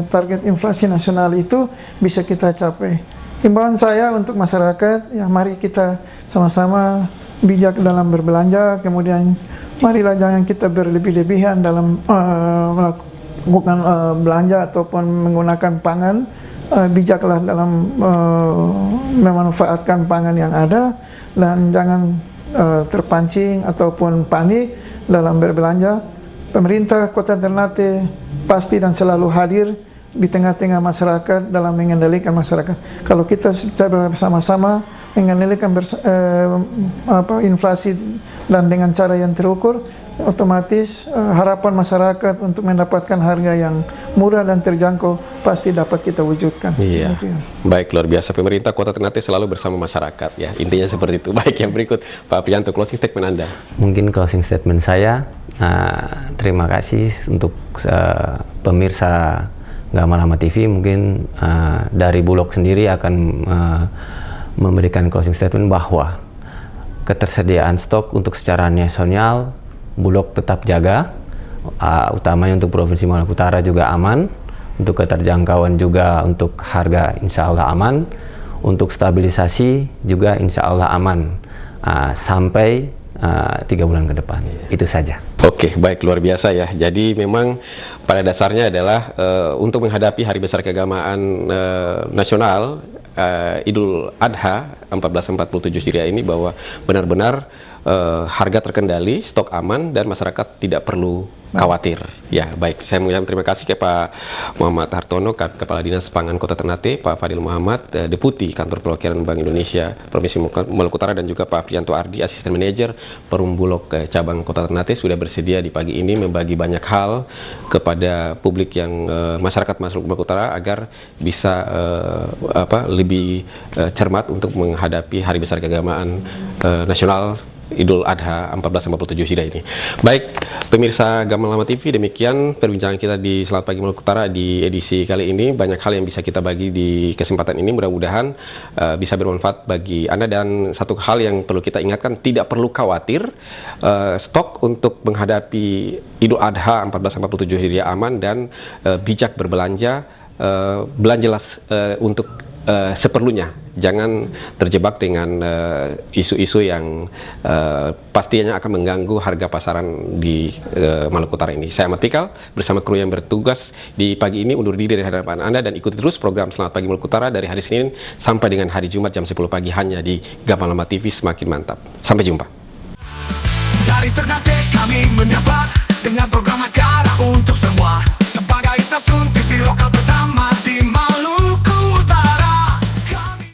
B: target inflasi nasional itu bisa kita capai. Himbauan saya untuk masyarakat, ya mari kita sama-sama bijak dalam berbelanja, kemudian marilah jangan kita berlebih-lebihan dalam melakukan belanja ataupun menggunakan pangan. Bijaklah dalam memanfaatkan pangan yang ada, dan jangan terpancing ataupun panik dalam berbelanja. Pemerintah Kota Ternate pasti dan selalu hadir di tengah-tengah masyarakat dalam mengendalikan masyarakat. Kalau kita secara bersama-sama mengendalikan inflasi dan dengan cara yang terukur, otomatis harapan masyarakat untuk mendapatkan harga yang murah dan terjangkau pasti dapat kita wujudkan.
A: Iya. Baik, luar biasa. Pemerintah Kota Ternate selalu bersama masyarakat, ya. Intinya seperti itu. Baik, yang berikut Pak Prianto, closing statement Anda.
D: Mungkin closing statement saya, terima kasih untuk pemirsa Gama Lama TV. Mungkin dari Bulog sendiri akan memberikan closing statement bahwa ketersediaan stok untuk secara nasional Bulog tetap jaga, utamanya untuk Provinsi Maluku Utara juga aman, untuk keterjangkauan juga untuk harga insya Allah aman, untuk stabilisasi juga insya Allah aman sampai 3 bulan ke depan. Itu saja.
A: Oke, baik, luar biasa ya. Jadi memang pada dasarnya adalah untuk menghadapi Hari Besar Keagamaan Nasional Idul Adha 1447 Hijriah ini, bahwa benar-benar harga terkendali, stok aman, dan masyarakat tidak perlu khawatir. Ya, baik. Saya mengucapkan terima kasih ke Pak Muhammad Hartono, Kepala Dinas Pangan Kota Ternate, Pak Fadil Muhammad, Deputi Kantor Perwakilan Bank Indonesia Provinsi Maluku Utara, dan juga Pak Prianto Ardi, Asisten Manajer Perum Bulog Cabang Kota Ternate, sudah bersedia di pagi ini membagi banyak hal kepada publik yang masyarakat Maluku Utara agar bisa lebih cermat untuk menghadapi Hari Besar Keagamaan Nasional Idul Adha 1447 Hijriah ini. Baik, pemirsa Gama Lama TV, demikian perbincangan kita di Selamat Pagi Maluku Utara di edisi kali ini. Banyak hal yang bisa kita bagi di kesempatan ini, mudah-mudahan bisa bermanfaat bagi Anda. Dan satu hal yang perlu kita ingatkan, tidak perlu khawatir, stok untuk menghadapi Idul Adha 1447 Hijriah aman, dan bijak berbelanja, belanjalah untuk seperlunya. Jangan terjebak dengan isu-isu yang pastinya akan mengganggu harga pasaran di Maluku Utara ini. Saya Ahmad Pikal bersama kru yang bertugas di pagi ini undur diri dari hadapan Anda, dan ikuti terus program Selamat Pagi Maluku Utara dari hari Senin sampai dengan hari Jumat jam 10 pagi hanya di Gama Lama TV. Semakin mantap. Sampai jumpa.
K: Dari Ternate kami menyapa dengan program acara untuk semua sebagai stasiun TV lokal.